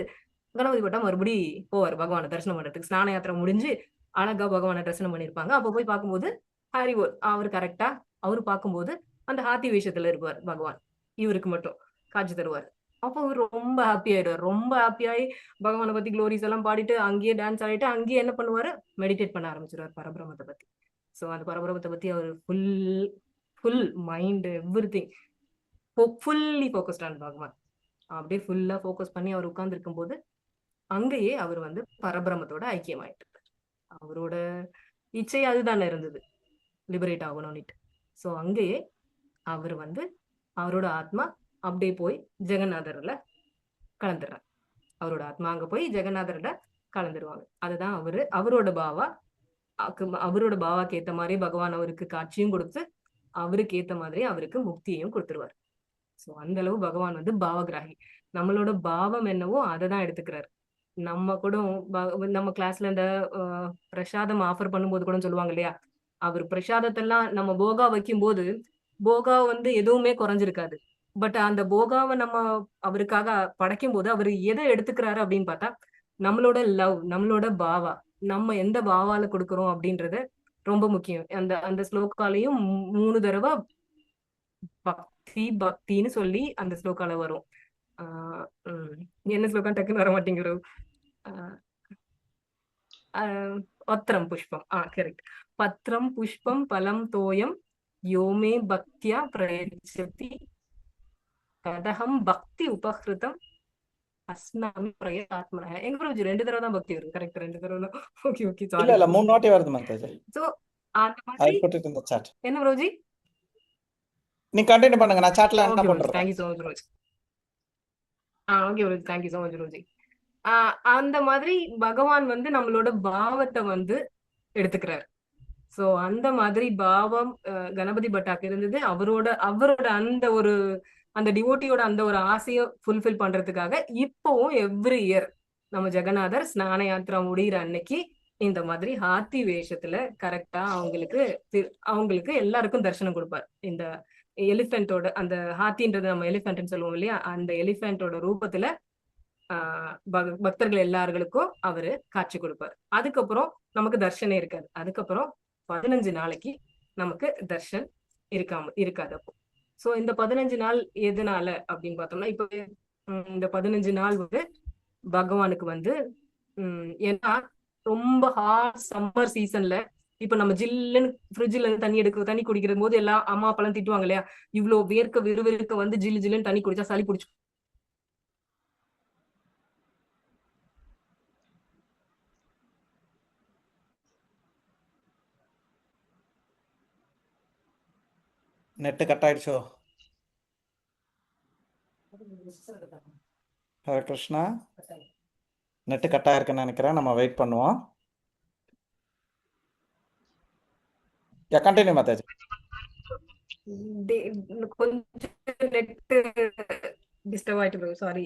கணபதி பட்டா மறுபடி போவார் பகவானை தரிசனம் பண்றதுக்கு. ஸ்நான யாத்திரை முடிஞ்சு அழகா பகவானை தரிசனம் பண்ணிருப்பாங்க. அப்ப போய் பார்க்கும்போது ஹரிவோல் அவர் கரெக்டா அவரு பார்க்கும்போது அந்த ஹாத்தி வேஷத்துல இருப்பார் பகவான், இவருக்கு மட்டும் காட்சி தருவார். அப்போ இவர் ரொம்ப ஹாப்பி ஆயிடுவார். ரொம்ப ஹாப்பியாயி பகவானை பத்தி க்ளோரிஸ் எல்லாம் பாடிட்டு அங்கேயே டான்ஸ் ஆடிட்டு அங்கேயே என்ன பண்ணுவாரு, மெடிடேட் பண்ண ஆரம்பிச்சிருவார் பரபிரமத்தை பத்தி. ஸோ அந்த பரபிரமத்தை பத்தி அவர் full mind everything fully focused on Bhagavan. அப்படியே ஃபுல்லா ஃபோக்கஸ் பண்ணி அவர் உட்கார்ந்து இருக்கும்போது அங்கேயே அவர் வந்து பரபிரமத்தோட ஐக்கியமாயிட்டு, அவரோட இச்சை அதுதானே இருந்தது, லிபரேட் ஆகணும்னுட்டு. ஸோ அங்கேயே அவர் வந்து அவரோட ஆத்மா அப்படியே போய் ஜெகநாதர்ல கலந்துடுறார். அவரோட ஆத்மா அங்க போய் ஜெகநாதர்ல கலந்துருவாங்க. அதுதான் அவரோட பாவா. அவரோட பாவாக்கு ஏத்த மாதிரி பகவான் அவருக்கு காட்சியும் கொடுத்து அவருக்கு ஏத்த மாதிரி அவருக்கு முக்தியையும் கொடுத்துருவார். ஸோ அந்த அளவு பகவான் வந்து பாவகிராகி. நம்மளோட பாவம் என்னவோ அதை தான் எடுத்துக்கிறாரு. நம்ம கூட நம்ம கிளாஸ்ல இந்த பிரசாதம் ஆஃபர் பண்ணும்போது கூட சொல்லுவாங்க இல்லையா, அவர் பிரசாதத்தெல்லாம் நம்ம போகா வைக்கும் போது போகா வந்து எதுவுமே குறைஞ்சிருக்காது. பட் அந்த போகாவை நம்ம அவருக்காக படைக்கும் போது அவர் எதை எடுத்துக்கிறாரு அப்படின்னு பார்த்தா, நம்மளோட லவ், நம்மளோட பாவா, நம்ம எந்த பாவால கொடுக்குறோம் அப்படின்றது ரொம்ப முக்கியம். அந்த அந்த ஸ்லோகாலையும் 3 தடவை பக்தின்னு சொல்லி அந்த ஸ்லோகால வரும். என்ன ஸ்லோகம் டக்குன்னு வர மாட்டேங்கிறோம். பத்திரம் புஷ்பம், கரெக்ட். பத்திரம் புஷ்பம் பலம் தோயம் யோமே பக்தியா பிரயச்சதி கதகம் பக்தி உபகிருதம் அஸ்னாமி பிரயதாத்மன. எங்க பிரபுஜி 2 தடவை தான் பக்தி வரும், கரெக்ட்? 2 தடவை தான். Okay okay sorry. இல்ல 3 வாட்டி வருது மாதாஜி. சோ அந்த மாதிரி என்ன பிரபுஜி, நீ கண்டினியூ பண்ணுங்க, நான் சாட்ல என்ன பண்றேன். Thank you so much Prabhuji. Okay Prabhuji, thank you so much Prabhuji. அந்த மாதிரி பகவான் வந்து நம்மளோட பாவத்தை வந்து எடுத்துக்கிறார். சோ அந்த மாதிரி பாவம் கணபதி பட்டாக்கு இருந்தது. அவரோட அந்த டிவோட்டியோட அந்த ஒரு ஆசையை ஃபுல்ஃபில் பண்றதுக்காக இப்பவும் எவ்ரி இயர் நம்ம ஜெகநாதர் ஸ்நான யாத்திரா முடிகிற அன்னைக்கு இந்த மாதிரி ஹாத்தி வேஷத்துல கரெக்டா அவங்களுக்கு எல்லாருக்கும் தரிசனம் கொடுப்பார். இந்த எலிஃபென்ட்டோட, அந்த ஹாத்தின்றது நம்ம எலிஃபென்ட்னு சொல்லுவோம் இல்லையா, அந்த எலிஃபென்ட்டோட ரூபத்துல பக்தர்கள் எல்லாருக்கும் அவரு காட்சி கொடுப்பார். அதுக்கப்புறம் நமக்கு தர்ஷனே இருக்காது. அதுக்கப்புறம் 15 நாளைக்கு நமக்கு தர்ஷன் இருக்காது. அப்போ சோ இந்த 15 நாள் எதனால அப்படின்னு பார்த்தோம்னா, இப்ப இந்த 15 நாள் வந்து பகவானுக்கு வந்து ஏன்னா ரொம்ப ஹாட் சம்மர் சீசன்ல இப்ப நம்ம ஜில்லுன்னு ஃப்ரிட்ஜ்ல இருந்து தண்ணி குடிக்கிற போது எல்லாம் அம்மா அப்பெல்லாம் திட்டுவாங்க இல்லையா, இவ்வளவு விறுவிறுக்க வந்து ஜில்லுன்னு தண்ணி குடிச்சா சளி பிடிச்சு. நெட்டு கட் ஆயிடுச்சோ? ஹரே கிருஷ்ணா, நெட்டு கட் ஆயிருக்குன்னு நினைக்கிறேன். நம்ம வெயிட் பண்ணுவோம். கண்டினியூ மாதாஜி. கொஞ்சம் நெட் டிஸ்டர்ப் ஆயிட்டு, சாரி.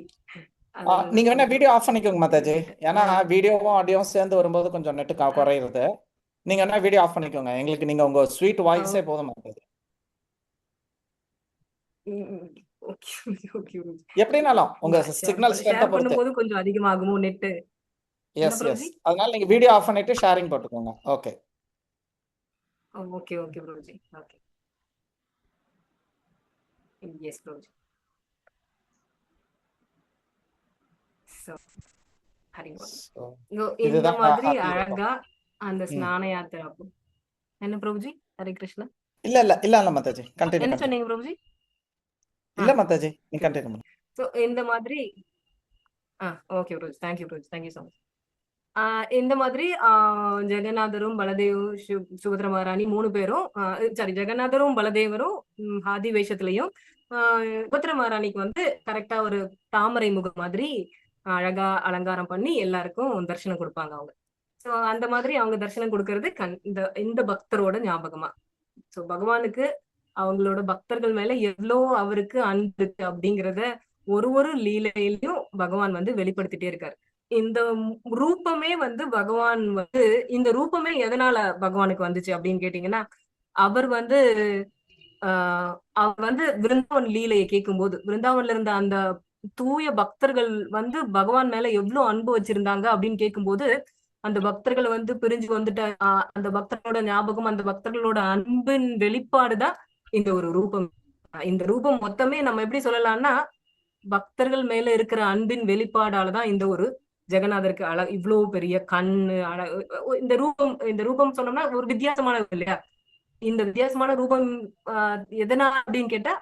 நீங்க வேணா வீடியோ ஆஃப் பண்ணிக்கோங்க மாதாஜி, ஏன்னா வீடியோவும் ஆடியோவும் சேர்ந்து வரும்போது கொஞ்சம் நெட்டு குறையுது. நீங்க வேணா வீடியோ ஆஃப் பண்ணிக்கோங்க, எங்களுக்கு நீங்க உங்க ஸ்வீட் வாய்ஸே போதும் மாதாஜி. எப்படினாலும் உங்க சிக்னல் ஸ்ட்ரென்த் பண்ணும்போது கொஞ்சம் அதிகமாகுமோ நெட். எஸ் அதனால நீங்க வீடியோ ஆஃப் பண்ணிட்டு ஷேரிங் போட்டுக்கோங்க. Okay okay Prabhuji. Okay yes Prabhuji. So, ஹரிவன். So, இந்த இதுதான் மாதிரி ஆதி ரூபம். அழகா அந்த ம். ஸ்நான யாத்திரை அப்போ என்ன பிரபுஜி? ஹரே கிருஷ்ணா. இல்ல மாதாஜி, என்ன கண்டினியூ சொன்னீங்க பிரபுஜி? இல்ல மாதாஜி, நீ கண்டினியூ பண்ணு. ஸோ இந்த மாதிரி okay Prabhuji, thank you Prabhuji, thank you so much. இந்த மாதிரி ஜெகநாதரும் பலதேவும் சுபத்ரா மகாராணி 3 பேரும் சாரி ஜெகநாதரும் பலதேவரும் ஆதி வேஷத்துலயும் சுபத்ரா மகாராணிக்கு வந்து கரெக்டா ஒரு தாமரை முகம் மாதிரி அழகா அலங்காரம் பண்ணி எல்லாருக்கும் தரிசனம் கொடுப்பாங்க அவங்க. ஸோ அந்த மாதிரி அவங்க தரிசனம் கொடுக்கறது இந்த பக்தரோட ஞாபகமா. ஸோ பகவானுக்கு அவங்களோட பக்தர்கள் மேல எவ்வளோ அவருக்கு அன்பு இருக்கு அப்படிங்கிறத ஒரு லீலையிலையும் பகவான் வந்து வெளிப்படுத்திட்டே இருக்காரு. இந்த ரூபமே வந்து பகவான் வந்து இந்த ரூபமே எதனால பகவானுக்கு வந்துச்சு அப்படின்னு கேட்டீங்கன்னா, அவர் வந்து அவர் வந்து விருந்தாவன் லீலையை கேட்கும்போது விருந்தாவன்ல இருந்த அந்த தூய பக்தர்கள் வந்து பகவான் மேல எவ்வளவு அன்பு வச்சிருந்தாங்க அப்படின்னு கேட்கும்போது, அந்த பக்தர்களை வந்து பிரிஞ்சு வந்துட்ட அந்த பக்தர்களோட ஞாபகம், அந்த பக்தர்களோட அன்பின் வெளிப்பாடுதான் இந்த ஒரு ரூபம். இந்த ரூபம் மொத்தமே நம்ம எப்படி சொல்லலாம்னா, பக்தர்கள் மேல இருக்கிற அன்பின் வெளிப்பாடாலதான் இந்த ஒரு ஜெகநாதருக்கு இவ்வளவு பெரிய கண்ணு இந்த ரூபம் சொன்னோம்னா ஒரு வித்தியாசமான இல்லையா? இந்த வித்தியாசமான ரூபம் எதனா அப்படின்னு கேட்டா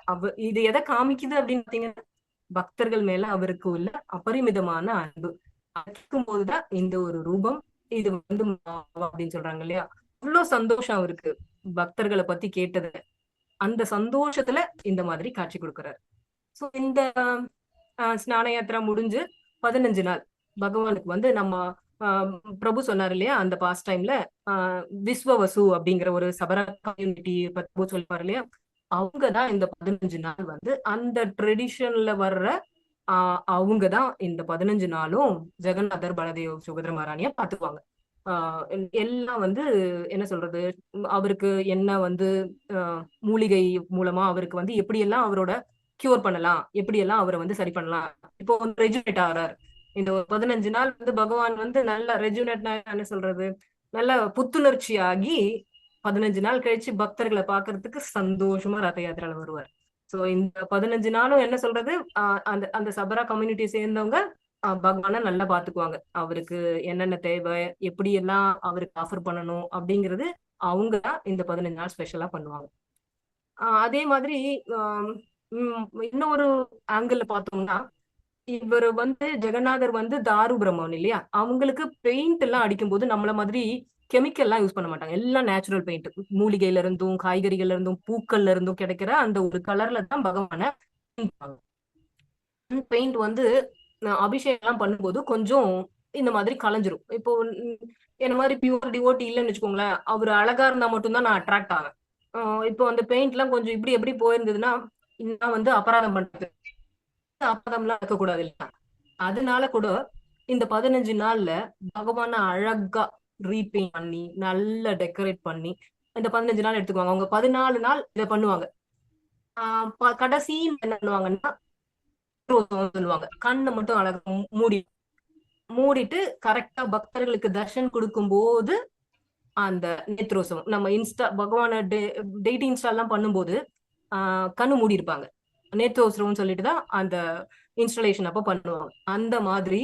இது எதை காமிக்குது அப்படின்னு பாத்தீங்கன்னா, பக்தர்கள் மேல அவருக்கு உள்ள அபரிமிதமான அன்பு பார்க்கும் போதுதான் இந்த ஒரு ரூபம் இது வந்து அப்படின்னு சொல்றாங்க இல்லையா? அவ்வளவு சந்தோஷம் அவருக்கு பக்தர்களை பத்தி கேட்டது. அந்த சந்தோஷத்துல இந்த மாதிரி காட்சி கொடுக்கிறார். சோ இந்த ஸ்நான யாத்திரா முடிஞ்சு 15 நாள் பகவானுக்கு வந்து நம்ம பிரபு சொன்னார் இல்லையா, அந்த பாஸ்ட் டைம்ல விஸ்வவசு அப்படிங்கிற ஒரு சபர கம்யூனிட்டி பிரபு சொல்லுவார் இல்லையா, அவங்கதான் இந்த 15 நாள் வந்து அந்த ட்ரெடிஷன்ல வர்ற அவங்கதான் இந்த 15 நாளும் ஜெகநாதர் பலதேவ் சுபத்ரா மகாராணியா பாத்துக்குவாங்க. எல்லாம் வந்து என்ன சொல்றது, அவருக்கு என்ன வந்து மூலிகை மூலமா அவருக்கு வந்து எப்படியெல்லாம் அவரோட கியூர் பண்ணலாம், எப்படியெல்லாம் அவரை வந்து சரி பண்ணலாம். இப்போ வந்து ரெஜுனேட் ஆகிறார். இந்த 15 நாள் வந்து பகவான் வந்து நல்ல ரெஜுனேட்னா என்ன சொல்றது, நல்ல புத்துணர்ச்சி ஆகி 15 நாள் கழிச்சு பக்தர்களை பாக்குறதுக்கு சந்தோஷமா ரத யாத்திரால வருவார். சோ இந்த 15 நாளும் என்ன சொல்றது, அந்த அந்த சபரா கம்யூனிட்டி சேர்ந்தவங்க பகவானை நல்லா பாத்துக்குவாங்க. அவருக்கு என்னென்ன தேவை, எப்படி எல்லாம் அவருக்கு ஆஃபர் பண்ணணும் அப்படிங்கிறது அவங்கதான் இந்த 15 நாள் ஸ்பெஷலா பண்ணுவாங்க. அதே மாதிரி இன்னொரு ஆங்கிள் பார்த்தோம்னா, இவர் வந்து ஜெகநாதர் வந்து தாரு பிரம்மன் இல்லையா, அவங்களுக்கு பெயிண்ட் எல்லாம் அடிக்கும் போது நம்மள மாதிரி கெமிக்கல் எல்லாம் யூஸ் பண்ண மாட்டாங்க. எல்லாம் நேச்சுரல் பெயிண்ட், மூலிகையில இருந்தும் காய்கறிகள்ல இருந்தும் பூக்கள்ல இருந்தும் கிடைக்கிற அந்த ஒரு கலர்ல தான் பகவான பெயிண்ட் வந்து அபிஷேகம் எல்லாம் பண்ணும்போது கொஞ்சம் இந்த மாதிரி கலைஞ்சிரும். இப்போ என்ன மாதிரி பியூர் டிவோட்டி இல்லைன்னு வச்சுக்கோங்களேன், அவர் அழகா இருந்தா மட்டும்தான் நான் அட்ராக்ட் ஆவேன். இப்போ அந்த பெயிண்ட் எல்லாம் கொஞ்சம் இப்படி எப்படி போயிருந்ததுன்னா நான் வந்து அபராதம் பண்றது, அபராதம் எல்லாம் இருக்கக்கூடாது இல்லையா? அதனால கூட இந்த 15 நாள்ல பகவான அழகா ரீபெயிண்ட் பண்ணி நல்லா டெக்கரேட் பண்ணி இந்த 15 நாள் எடுத்துக்குவாங்க. அவங்க 14 நாள் இதை பண்ணுவாங்க. கடைசி என்ன பண்ணுவாங்கன்னா சொல்லுவாங்க, கண்ணை மட்டும் அழகா மூடிட்டு கரெக்டா பக்தர்களுக்கு தர்ஷன் கொடுக்கும் போது அந்த நேத்ரோசவம் நம்ம பகவான டெய்டி இன்ஸ்டால்லாம் பண்ணும்போது கண்ணு மூடி இருப்பாங்க. நேத்ரோத்சவம் சொல்லிட்டுதான் அந்த இன்ஸ்டாலேஷன் அப்ப பண்ணுவாங்க. அந்த மாதிரி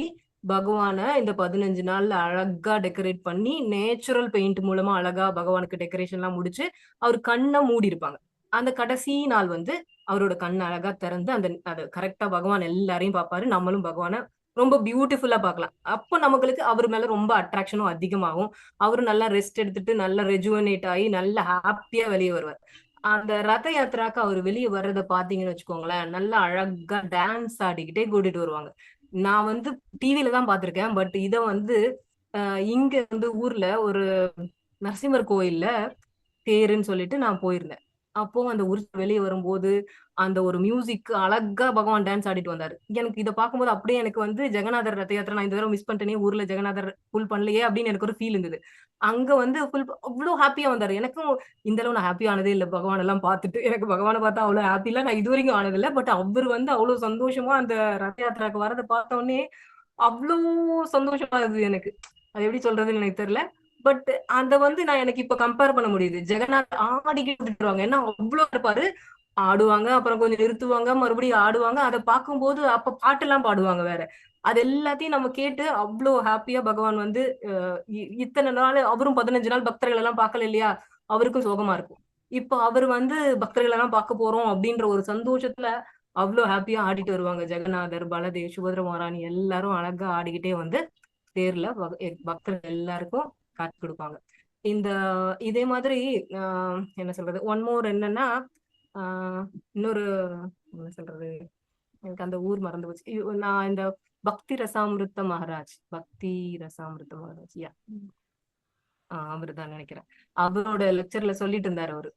பகவான இந்த 15 நாள்ல அழகா டெக்கரேட் பண்ணி நேச்சுரல் பெயிண்ட் மூலமா அழகா பகவானுக்கு டெக்கரேஷன் எல்லாம் முடிச்சு அவர் கண்ணை மூடி இருப்பாங்க. அந்த கடைசி நாள் வந்து அவரோட கண்ணை அழகா திறந்து அது கரெக்டா பகவான் எல்லாரையும் பார்ப்பாரு. நம்மளும் பகவான ரொம்ப பியூட்டிஃபுல்லா பார்க்கலாம். அப்போ நமக்கு அவர் மேல ரொம்ப அட்ராக்ஷனும் அதிகமாகும். அவரும் நல்லா ரெஸ்ட் எடுத்துட்டு நல்லா ரெஜுவனேட் ஆகி நல்லா ஹாப்பியா வெளியே வருவார். அந்த ரத யாத்திராக்கு அவர் வெளியே வர்றத பாத்தீங்கன்னு வச்சுக்கோங்களேன், நல்லா அழகா டான்ஸ் ஆடிக்கிட்டே கூட்டிட்டு வருவாங்க. நான் வந்து டிவில தான் பாத்திருக்கேன். பட் இத வந்து இங்க வந்து ஊர்ல ஒரு நரசிம்மர் கோயில்ல தேருன்னு சொல்லிட்டு நான் போயிருந்தேன். அப்போ அந்த உருச்சு வெளியே வரும்போது அந்த ஒரு மியூசிக் அழகா பகவான் டான்ஸ் ஆடிட்டு வந்தாரு. எனக்கு இதை பார்க்கும்போது அப்படியே எனக்கு வந்து ஜெகநாதர் ரத யாத்திரை நான் இந்த தடவை மிஸ் பண்ணிட்டேனே, ஊர்ல ஜெகநாதர் ஃபுல் பண்ணலையே அப்படின்னு எனக்கு ஒரு ஃபீல் இருந்தது. அங்க வந்து அவ்வளவு ஹாப்பியா வந்தாரு. எனக்கும் இந்த அளவு நான் ஹாப்பி ஆனதே இல்லை பகவான் எல்லாம் பார்த்துட்டு. எனக்கு பகவானை பார்த்தா அவ்வளவு ஹாப்பிலாம் நான் இது வரைக்கும் ஆனதில்லை. பட் அவர் வந்து அவ்வளவு சந்தோஷமா அந்த ரத யாத்திராக்கு வரதை பார்த்த உடனே அவ்வளவு சந்தோஷமா இருந்தது எனக்கு. அது எப்படி சொல்றதுன்னு எனக்கு தெரியல. பட் அந்த வந்து நான் எனக்கு இப்ப கம்பேர் பண்ண முடியுது. ஜெகநாத் ஆடிக்கிட்டு விட்டுருவாங்க, ஏன்னா அவ்வளவு இருப்பாரு. ஆடுவாங்க, அப்புறம் கொஞ்சம் நிறுத்துவாங்க, மறுபடியும் ஆடுவாங்க. அதை பார்க்கும்போது அப்ப பாட்டெல்லாம் பாடுவாங்க வேற. அது எல்லாத்தையும் நம்ம கேட்டு அவ்வளோ ஹாப்பியா பகவான் வந்து இத்தனை நாள் அவரும் 15 நாள் பக்தர்கள் எல்லாம் பார்க்கல இல்லையா, அவருக்கும் சோகமா இருக்கும். இப்போ அவர் வந்து பக்தர்கள் எல்லாம் பார்க்க போறோம் அப்படின்ற ஒரு சந்தோஷத்துல அவ்வளோ ஹாப்பியா ஆடிட்டு வருவாங்க. ஜெகநாதர், பலதேவ், சுபத்ர மகாராணி எல்லாரும் அழகா ஆடிக்கிட்டே வந்து தேர்ல பக்தர்கள் எல்லாருக்கும் காட்சி கொடுப்பாங்க. இந்த இதே மாதிரி என்ன சொல்றது, ஒன் மோர் என்னன்னா, இன்னொரு என்ன சொல்றது, எனக்கு அந்த ஊர் மறந்து போச்சு. நான் இந்த பக்தி ரசாமிருத்த மகாராஜ், யா அவரு தான் நினைக்கிறேன். அவரோட லெக்சர்ல சொல்லிட்டு இருந்தாரு அவரு,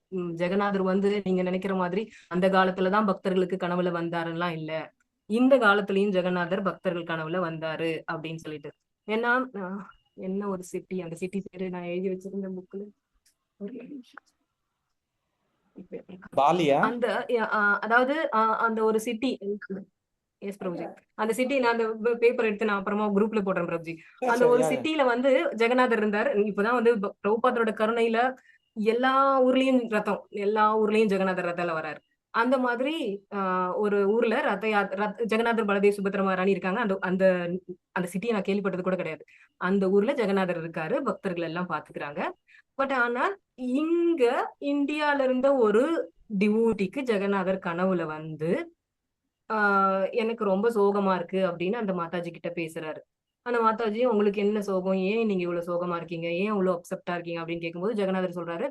ஜெகநாதர் வந்து நீங்க நினைக்கிற மாதிரி அந்த காலத்துலதான் பக்தர்களுக்கு கனவுல வந்தாருலாம் இல்ல, இந்த காலத்துலயும் ஜெகநாதர் பக்தர்கள் கனவுல வந்தாரு அப்படின்னு சொல்லிட்டு. ஏன்னா என்ன ஒரு சிட்டி, அந்த சிட்டி பேரு நான் எழுதி வச்சிருந்த புக்ல பாலியா அந்த அதாவது அந்த ஒரு சிட்டி. எஸ் பிரபுஜி, அந்த சிட்டி நான் அந்த பேப்பர் எடுத்து நான் அப்புறமா குரூப்ல போடுறேன் பிரபுஜி. அந்த ஒரு சிட்டில வந்து ஜெகநாதர் இருந்தார். இப்பதான் வந்து பிரபுபாதரோட கருணையில எல்லா ஊர்லயும் ரத்தம், எல்லா ஊர்லயும் ஜெகநாதர் ரத்தால வராரு. அந்த மாதிரி ஒரு ஊர்ல ஜெகநாதர், பலதேவ், சுபத்ர மகாராணி இருக்காங்க. அந்த அந்த அந்த சிட்டியை நான் கேள்விப்பட்டது கூட கிடையாது. அந்த ஊர்ல ஜெகநாதர் இருக்காரு, பக்தர்கள் எல்லாம் பாத்துக்கிறாங்க. பட் ஆனா இங்க இந்தியால இருந்த ஒரு டிவோட்டிக்கு ஜெகநாதர் கனவுல வந்து எனக்கு ரொம்ப சோகமா இருக்கு அப்படின்னு அந்த மாதாஜி கிட்ட பேசுறாரு. அந்த மாதாஜி, உங்களுக்கு என்ன சோகம், ஏன் நீங்க இவ்வளவு சோகமா இருக்கீங்க, ஏன் இவ்வளவு அப்செப்டா இருக்கீங்க அப்படின்னு கேட்கும்போது ஜெகநாதர் சொல்றாரு,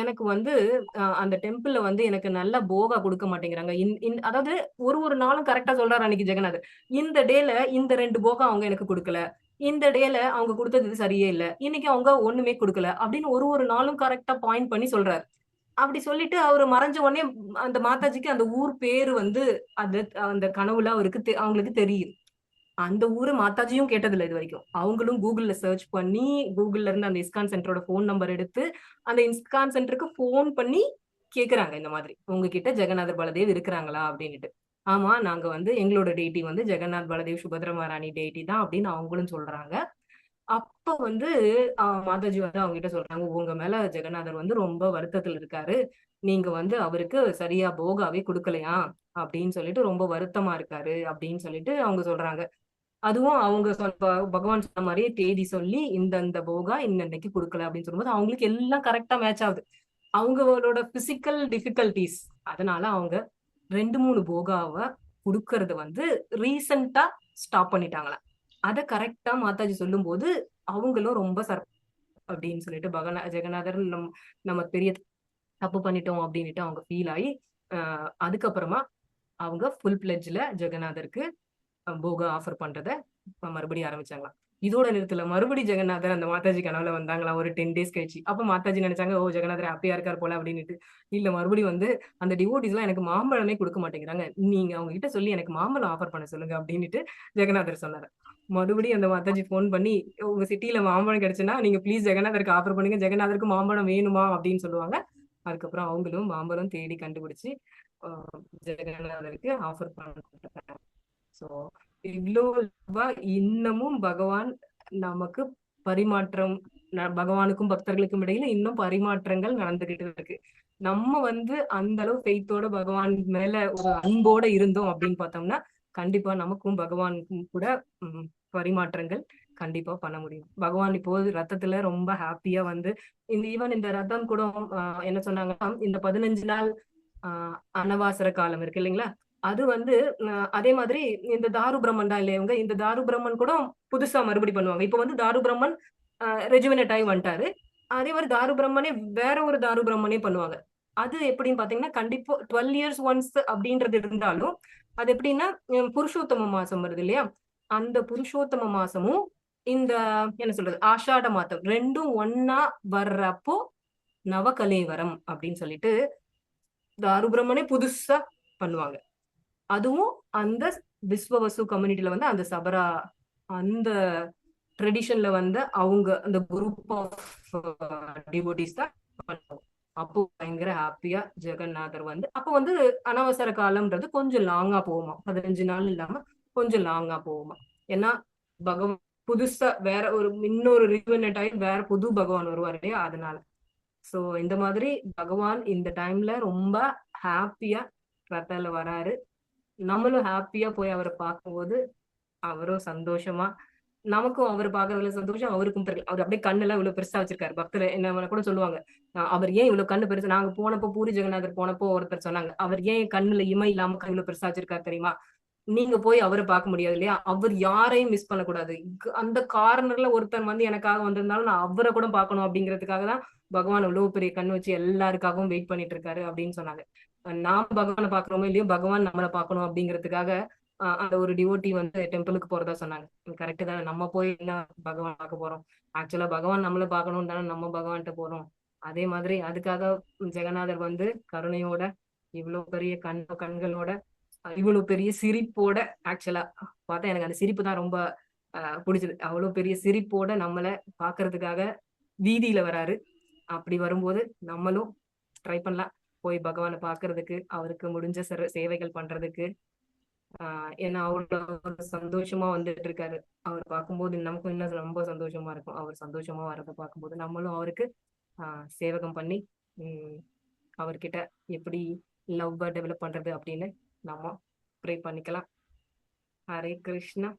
எனக்கு வந்து அந்த டெம்பிள்ல வந்து எனக்கு நல்ல போகா கொடுக்க மாட்டேங்கிறாங்க. அதாவது ஒரு நாளும் கரெக்டா சொல்றாரு அன்னைக்கு ஜெகநாதர். இந்த டேல இந்த 2 போகா அவங்க எனக்கு கொடுக்கல, இந்த டேல அவங்க கொடுத்தது சரியே இல்ல, இன்னைக்கு அவங்க ஒண்ணுமே கொடுக்கல அப்படின்னு ஒரு நாளும் கரெக்டா பாயிண்ட் பண்ணி சொல்றாரு. அப்படி சொல்லிட்டு அவரு மறைஞ்ச உடனே அந்த மாதாஜிக்கு அந்த ஊர் பேரு வந்து அது அந்த கனவுல அவருக்கு அவங்களுக்கு தெரியுது. அந்த ஊரு மாதாஜியும் கேட்டதில்லை இது வரைக்கும். அவங்களும் கூகுள்ல சர்ச் பண்ணி, கூகுள்ல இருந்து அந்த இஸ்கான் சென்டரோட போன் நம்பர் எடுத்து அந்த இஸ்கான் சென்டருக்கு போன் பண்ணி கேக்குறாங்க, இந்த மாதிரி உங்ககிட்ட ஜெகநாதர் பலதேவ் இருக்கிறாங்களா அப்படின்னுட்டு. ஆமா, நாங்க வந்து எங்களோட டெய்டி வந்து ஜெகநாத் பலதேவ் சுபத்ர மகாராணி டெய்டி தான் அப்படின்னு அவங்களும் சொல்றாங்க. அப்ப வந்து மாதாஜி வந்து அவங்க கிட்ட சொல்றாங்க, உங்க மேல ஜெகநாதர் வந்து ரொம்ப வருத்தத்துல இருக்காரு, நீங்க வந்து அவருக்கு சரியா போகாவே கொடுக்கலையா அப்படின்னு சொல்லிட்டு ரொம்ப வருத்தமா இருக்காரு அப்படின்னு சொல்லிட்டு அவங்க சொல்றாங்க. அதுவும் அவங்க பகவான் சொன்ன மாதிரியே தேதி சொல்லி இந்த போகா இன்னைக்கு கொடுக்கல அப்படின்னு சொல்லும்போது அவங்களுக்கு எல்லாம் கரெக்டா மேட்ச் ஆகுது. அவங்களோட பிசிக்கல் டிஃபிகல்டிஸ் அதனால அவங்க 2-3 போகாவை கொடுக்கறது வந்து ரீசெண்டா ஸ்டாப் பண்ணிட்டாங்களாம். அதை கரெக்டா மாதாஜி சொல்லும் போது அவங்களும் ரொம்ப அப்படின்னு சொல்லிட்டு ஜெகநாதர் நம்ம பெரிய தப்பு பண்ணிட்டோம் அப்படின்னுட்டு அவங்க ஃபீல் ஆகி அதுக்கப்புறமா அவங்க ஃபுல் பிளெட்ஜ்ல ஜெகநாதருக்கு போகா ஆஃபர் பண்றத மறுபடியும் ஆரம்பிச்சாங்களாம். இதோட நிறுத்தல, மறுபடி ஜெகநாதர் அந்த மாதாஜி கனவுல வந்தாங்களா ஒரு 10 days கழிச்சு. அப்ப மாதாஜி நினைச்சாங்க, ஓ ஜெகநாதர் ஹாப்பியா இருக்காரு போல அப்படின்னுட்டு. இல்ல, மறுபடியும் வந்து அந்த டிவோட்டிஸ் எல்லாம் எனக்கு மாம்பழமே கொடுக்க மாட்டேங்கிறாங்க, நீங்க அவங்க கிட்ட சொல்லி எனக்கு மாம்பழம் ஆஃபர் பண்ண சொல்லுங்க அப்படின்னுட்டு ஜெகநாதர் சொன்னாரு. மறுபடியும் அந்த மாதாஜி போன் பண்ணி, உங்க சிட்டில மாம்பழம் கிடைச்சுன்னா நீங்க ப்ளீஸ் ஜெகநாதருக்கு ஆஃபர் பண்ணுங்க, ஜெகநாதருக்கு மாம்பழம் வேணுமா அப்படின்னு சொல்லுவாங்க. அதுக்கப்புறம் அவங்களும் மாம்பழம் தேடி கண்டுபிடிச்சு ஜெகநாதருக்கு ஆஃபர் பண்ண. சோ இவ்வளவு இன்னமும் பகவான் நமக்கு பரிமாற்றம், பகவானுக்கும் பக்தர்களுக்கும் இடையில இன்னும் பரிமாற்றங்கள் நடந்துகிட்டு இருக்கு. நம்ம வந்து அந்த அளவு ஃபெய்த்தோட பகவான் மேல ஒரு அன்போட இருந்தோம் அப்படின்னு பார்த்தோம்னா கண்டிப்பா நமக்கும் பகவானுக்கும் கூட பரிமாற்றங்கள் கண்டிப்பா பண்ண முடியும். பகவான் இப்போ ரத்தத்துல ரொம்ப ஹாப்பியா வந்து ஈவன் இந்த ரத்தம் கூட என்ன சொன்னாங்கன்னா, இந்த 15 நாள் அனவாசர காலம் இருக்கு இல்லைங்களா, அது வந்து அதே மாதிரி இந்த தாரு பிரம்மன் தான் இல்லையவங்க, இந்த தாரு பிரம்மன் கூட புதுசா மறுபடி பண்ணுவாங்க. இப்ப வந்து தாரு பிரம்மன் ரெஜுவினேட் ஆகி வந்துட்டாரு, அதே மாதிரி தாரு பிரம்மனே வேற ஒரு தாரு பிரம்மனே பண்ணுவாங்க. அது எப்படின்னு பாத்தீங்கன்னா கண்டிப்பா 12 years ஒன்ஸ் அப்படின்றது இருந்தாலும் அது எப்படின்னா புருஷோத்தம மாசம் வருது இல்லையா, அந்த புருஷோத்தம மாசமும் இந்த என்ன சொல்றது ஆஷாட மாதம் ரெண்டும் ஒன்னா வர்றப்போ நவகலேவரம் அப்படின்னு சொல்லிட்டு தாரு பிரம்மனே புதுசா பண்ணுவாங்க. அதுவும் அந்த விஸ்வவசு கம்யூனிட்டில வந்து அந்த சபரா அந்த ட்ரெடிஷன்ல வந்து அவங்க அந்த குரூப் ஆஃப் டிவோட்டிஸ் தான் பண்ணுவாங்க. அப்போ பயங்கர ஹாப்பியா ஜெகநாதர் வந்து அப்போ வந்து அனவசர காலம்ன்றது கொஞ்சம் லாங்கா போகுமா, 15 நாள் இல்லாம கொஞ்சம் லாங்கா போகுமா. ஏன்னா பகவான் புதுசா வேற ஒரு இன்னொரு ரிவனட் ஆகி வேற புது பகவான் வருவார் இல்லையா, அதனால சோ இந்த மாதிரி பகவான் இந்த டைம்ல ரொம்ப ஹாப்பியா ரத்தால வராரு. நம்மளும் ஹாப்பியா போய் அவரை பார்க்கும்போது அவரும் சந்தோஷமா, நமக்கும் அவர் பாக்குறதுல சந்தோஷம், அவருக்கும் அவர் அப்படியே கண்ணெல்லாம் இவ்வளவு பெருசா வச்சிருக்காரு. பக்தர் என்ன கூட சொல்லுவாங்க, அவர் ஏன் இவ்வளவு கண்ணு பெருசு, நாங்க போனப்போ பூரி ஜெகநாதர் போனப்போ ஒருத்தர் சொன்னாங்க, அவர் ஏன் கண்ணுல இமை இல்லாம இவ்வளவு பெருசா வச்சிருக்காரு தெரியுமா? நீங்க போய் அவரை பார்க்க முடியாது இல்லையா, அவர் யாரையும் மிஸ் பண்ணக்கூடாது. அந்த கார்னர்ல ஒருத்தர் வந்து எனக்காக வந்திருந்தாலும் நான் அவரை கூட பார்க்கணும் அப்படிங்கிறதுக்காக தான் பகவான் இவ்வளவு பெரிய கண்ணு வச்சு எல்லாருக்காகவும் வெயிட் பண்ணிட்டு இருக்காரு அப்படின்னு சொன்னாங்க. நாம பகவானை பாக்குறோமோ இல்லையோ, பகவான் நம்மளை பார்க்கணும் அப்படிங்கிறதுக்காக அந்த ஒரு டிவோட்டி வந்து டெம்பிளுக்கு போறதா சொன்னாங்க. கரெக்ட் தானே, நம்ம போய் என்ன பகவான் பார்க்க போறோம், ஆக்சுவலா பகவான் நம்மள பார்க்கணும் தானே நம்ம பகவான்கிட்ட போறோம். அதே மாதிரி அதுக்காக ஜெகநாதர் வந்து கருணையோட இவ்வளவு பெரிய கண்களோட இவ்வளவு பெரிய சிரிப்போட, ஆக்சுவலா பார்த்தா எனக்கு அந்த சிரிப்பு தான் ரொம்ப பிடிச்சது. அவ்வளவு பெரிய சிரிப்போட நம்மளை பாக்குறதுக்காக வீதியில வராரு. அப்படி வரும்போது நம்மளும் ட்ரை பண்ணலாம் போய் பகவானை பாக்குறதுக்கு, அவருக்கு முடிஞ்ச சேவைகள் பண்றதுக்கு. ஏன்னா அவ்வளவு சந்தோஷமா வந்துட்டு இருக்காரு. அவர் பார்க்கும்போது நமக்கும் இன்னும் ரொம்ப சந்தோஷமா இருக்கும். அவர் சந்தோஷமா வரத பார்க்கும்போது நம்மளும் அவருக்கு சேவகம் பண்ணி அவர்கிட்ட எப்படி லவ் டெவலப் பண்றது அப்படின்னு நம்ம ப்ரே பண்ணிக்கலாம். Hare Krishna.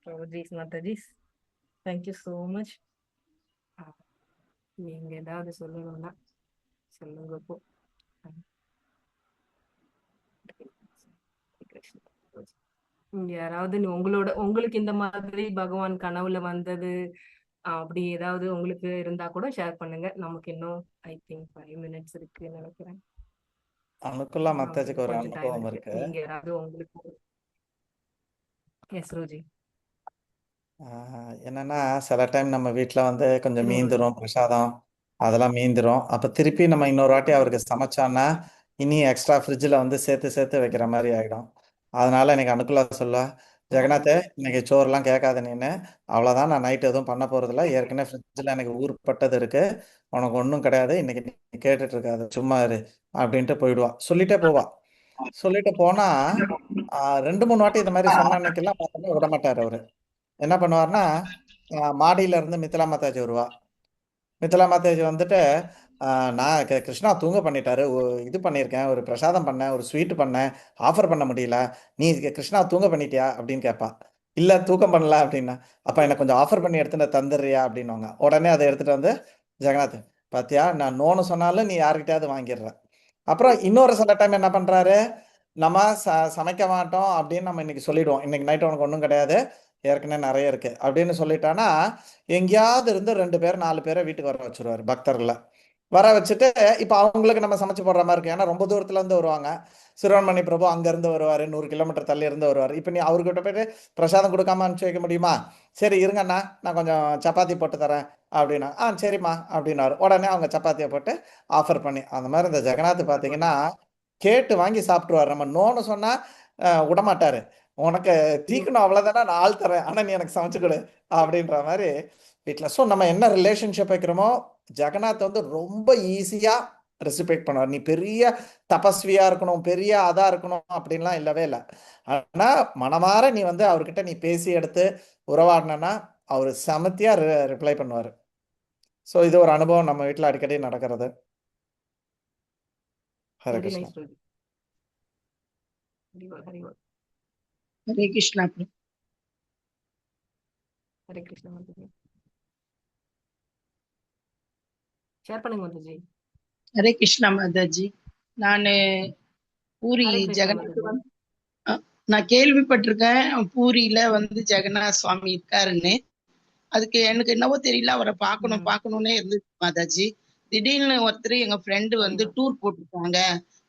Prabhujis Matajis, thank you so much. நீங்க ஏதாவது சொல்லணும்னா சொல்லுங்க இப்போ. யாராவது உங்களுக்கு இந்த மாதிரி பகவான் கனவுல வந்தது அப்படி ஏதாவது உங்களுக்கு இருந்தா கூட ஷேர் பண்ணுங்க. நமக்கு இன்னும் ஐ திங்க் 5 minutes இருக்கு நினைக்கிறேன். அனுகுலா மாதாஜிக்கு ஒரு கொஞ்சம் டைம் அனுபவம் இருக்கு. இருக்கு. நீங்க யாராவது உங்களுக்கு எஸ் ரோஜி. என்னன்னா சில டைம் நம்ம வீட்ல வந்து கொஞ்சம் மீந்துரும் பிரசாதம், அதெல்லாம் மீந்துரும். அப்ப திருப்பி நம்ம இன்னொரு வாட்டி அவருக்கு சமைச்சோம்னா இனி எக்ஸ்ட்ரா ஃப்ரிட்ஜில் வந்து சேர்த்து வைக்கிற மாதிரி ஆகிடும். அதனால இன்னைக்கு அனுகுலா சொல்ல, ஜெகநாத் இன்னைக்கு சோறுலாம் கேட்காத நீன்னு, அவ்வளோதான், நான் நைட்டு எதுவும் பண்ண போறதில்ல, ஏற்கனவே ஃப்ரிட்ஜில் எனக்கு ஊறுப்பட்டது இருக்கு, உனக்கு ஒன்றும் கிடையாது, இன்னைக்கு நீ கேட்டுட்டு இருக்காது, சும்மா இரு அப்படின்ட்டு போயிடுவா. சொல்லிட்டே போவா. சொல்லிட்டு போனா 2-3 வாட்டி இந்த மாதிரி சொன்ன அன்னைக்கெல்லாம் பார்த்தோம்னா விட மாட்டார் அவரு. என்ன பண்ணுவார்னா, மாடியில இருந்து மித்திலா மாதாஜி வருவா. மித்திலா மாதாஜி வந்துட்டு நான் கிருஷ்ணா தூங்க பண்ணிட்டாரு, இது பண்ணியிருக்கேன், ஒரு பிரசாதம் பண்ணேன், ஒரு ஸ்வீட் பண்ணேன், ஆஃபர் பண்ண முடியல, நீ கிருஷ்ணா தூங்க பண்ணிட்டியா அப்படின்னு கேட்பா. இல்லை தூக்கம் பண்ணல அப்படின்னா, அப்போ எனக்கு கொஞ்சம் ஆஃபர் பண்ணி எடுத்துட்டு தந்துடுறியா அப்படின்னுவாங்க. உடனே அதை எடுத்துட்டு வந்து ஜெகநாத் பாத்தியா, நான் நோன்னு சொன்னாலும் நீ யார்கிட்டயாவது வாங்கிடுற. அப்புறம் இன்னொரு சில டைம் என்ன பண்றாரு, நம்ம சமைக்க மாட்டோம் அப்படின்னு நம்ம இன்னைக்கு சொல்லிடுவோம், இன்னைக்கு நைட்டு உனக்கு ஒன்றும் கிடையாது, ஏற்கனவே நிறைய இருக்கு அப்படின்னு சொல்லிட்டானா, எங்கேயாவது இருந்து 2 பேர் 4 பேரை வீட்டுக்கு வர வச்சிருவாரு பக்தர்களை. வர வச்சுட்டு இப்போ அவங்களுக்கு நம்ம சமைச்சு போடுற மாதிரி இருக்கு. ஏன்னா ரொம்ப தூரத்துல இருந்து வருவாங்க. சிறுவன்மணி பிரபு அங்க இருந்து வருவாரு, 100 கிலோமீட்டர் தள்ளி இருந்து வருவார். இப்போ நீ அவர்கிட்ட போயிட்டு பிரசாதம் கொடுக்காம அனுப்பிச்சு வைக்க முடியுமா? சரி இருங்கண்ணா, நான் கொஞ்சம் சப்பாத்தி போட்டு தரேன் அப்படின்னா, சரிம்மா அப்படின்னாரு. உடனே அவங்க சப்பாத்தியை போட்டு ஆஃபர் பண்ணி, அந்த மாதிரி இந்த ஜெகநாத் பார்த்தீங்கன்னா கேட்டு வாங்கி சாப்பிட்டுருவார். நம்ம நோன்னு சொன்னா விடமாட்டாரு. உனக்கு தீக்கணும் அவ்வளோதானே, நான் ஆள் தரேன், ஆனால் நீ எனக்கு சமைச்சு கொடு அப்படின்ற மாதிரி வீட்டில். ஸோ நம்ம என்ன ரிலேஷன்ஷிப் வைக்கிறோமோ ஜெகநாத் வந்து ரொம்ப ஈஸியாக ரெசிபெக்ட் பண்ணுவார். நீ பெரிய தபஸ்வியாக இருக்கணும், பெரிய அதாக இருக்கணும் அப்படின்லாம் இல்லவே இல்லை. ஆனால் மனமாற நீ வந்து அவர்கிட்ட நீ பேசி எடுத்து உறவாடினா அவர் செமத்தியாக ரிப்ளை பண்ணுவார். ஸோ இது ஒரு அனுபவம் நம்ம வீட்டில் அடிக்கடி நடக்கிறது. ஹரே கிருஷ்ணா. ஹரே கிருஷ்ணா. ஹரே கிருஷ்ணா. ஷேர் பண்ணுங்க மாதாஜி. ஹரே கிருஷ்ணா மாதாஜி. நான் பூரி ஜெகநாத் நான் கேள்விப்பட்டிருக்கேன், பூரியில வந்து ஜெகநாத் சுவாமி இருக்காருன்னு. அதுக்கு எனக்கு என்னவோ தெரியல, அவரை பார்க்கணும்னே இருந்துச்சு மாதாஜி. திடீர்னு ஒருத்தர் எங்க ஃப்ரெண்டு வந்து டூர் போட்டிருக்காங்க,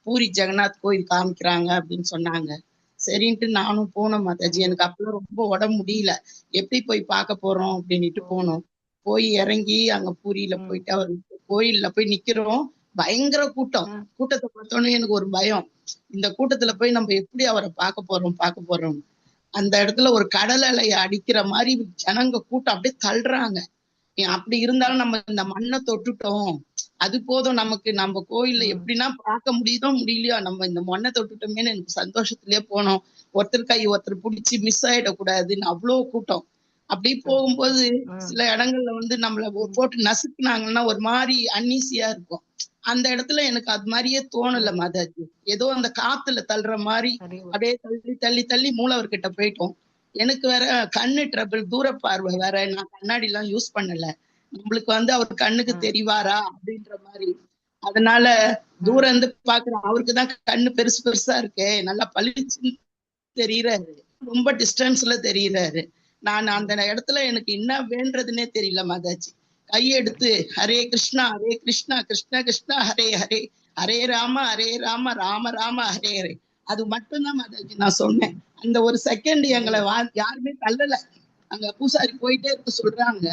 பூரி ஜெகநாத் கோயில் காமிக்கிறாங்க அப்படின்னு சொன்னாங்க. சரின்ட்டு நானும் போனோம் மாதாஜி. எனக்கு அப்பெல்லாம் ரொம்ப உடம்பு முடியல, எப்படி போய் பார்க்க போறோம் அப்படின்ட்டு போனோம். போய் இறங்கி அங்க பூரியில போயிட்டு அவர் கோயில்ல போய் நிக்கிறோம். பயங்கர கூட்டத்தை பார்த்தோன்னே எனக்கு ஒரு பயம், இந்த கூட்டத்துல போய் நம்ம எப்படி அவரை பார்க்க போறோம். அந்த இடத்துல ஒரு கடல் அலைய அடிக்கிற மாதிரி ஜனங்க கூட்டம் அப்படியே தள்ளுறாங்க. அப்படி இருந்தாலும் நம்ம இந்த மண்ணை தொட்டுட்டோம், அது போதும் நமக்கு. நம்ம கோயில்ல எப்படின்னா பார்க்க முடியலையோ, நம்ம இந்த மண்ணை தொட்டுட்டோமேன்னு எனக்கு சந்தோஷத்திலேயே போனோம். ஒருத்தர் கை ஒருத்தர் பிடிச்சி மிஸ் ஆயிடக்கூடாதுன்னு அவ்வளவு கூட்டம். அப்படி போகும்போது சில இடங்கள்ல வந்து நம்மள போட்டு நசுக்குனாங்கன்னா ஒரு மாதிரி அன்னீசியா இருக்கும். அந்த இடத்துல எனக்கு அது மாதிரியே தோணல மாதாஜி. ஏதோ அந்த காத்துல தள்ளுற மாதிரி அப்படியே தள்ளி தள்ளி தள்ளி மூலவர்கிட்ட போயிட்டோம். எனக்கு வேற கண்ணு ட்ரபிள், தூர பார்வை வேற. நான் கண்ணாடி எல்லாம் யூஸ் பண்ணல. நம்மளுக்கு வந்து அவர் கண்ணுக்கு தெரிவாரா அப்படின்ற மாதிரி. அதனால தூரம் இருந்து பாக்குற அவருக்குதான் கண்ணு பெருசு பெருசா இருக்கு, நல்லா பளிச்சுன்னு தெரியறாரு, ரொம்ப டிஸ்டன்ஸ்ல தெரியறாரு. நான் அந்த இடத்துல எனக்கு என்ன வேண்டதுன்னே தெரியல மாதாஜி. கையெடுத்து ஹரே கிருஷ்ணா கிருஷ்ண கிருஷ்ணா ஹரே ஹரே, ஹரே ராம ராம ராம ஹரே ஹரே. அது மட்டும்தான் மாதாஜி நான் சொன்னேன். அந்த ஒரு செகண்ட் எங்களை யாருமே தள்ளல. அங்க பூசாரி போயிட்டே இருக்க சொல்றாங்க.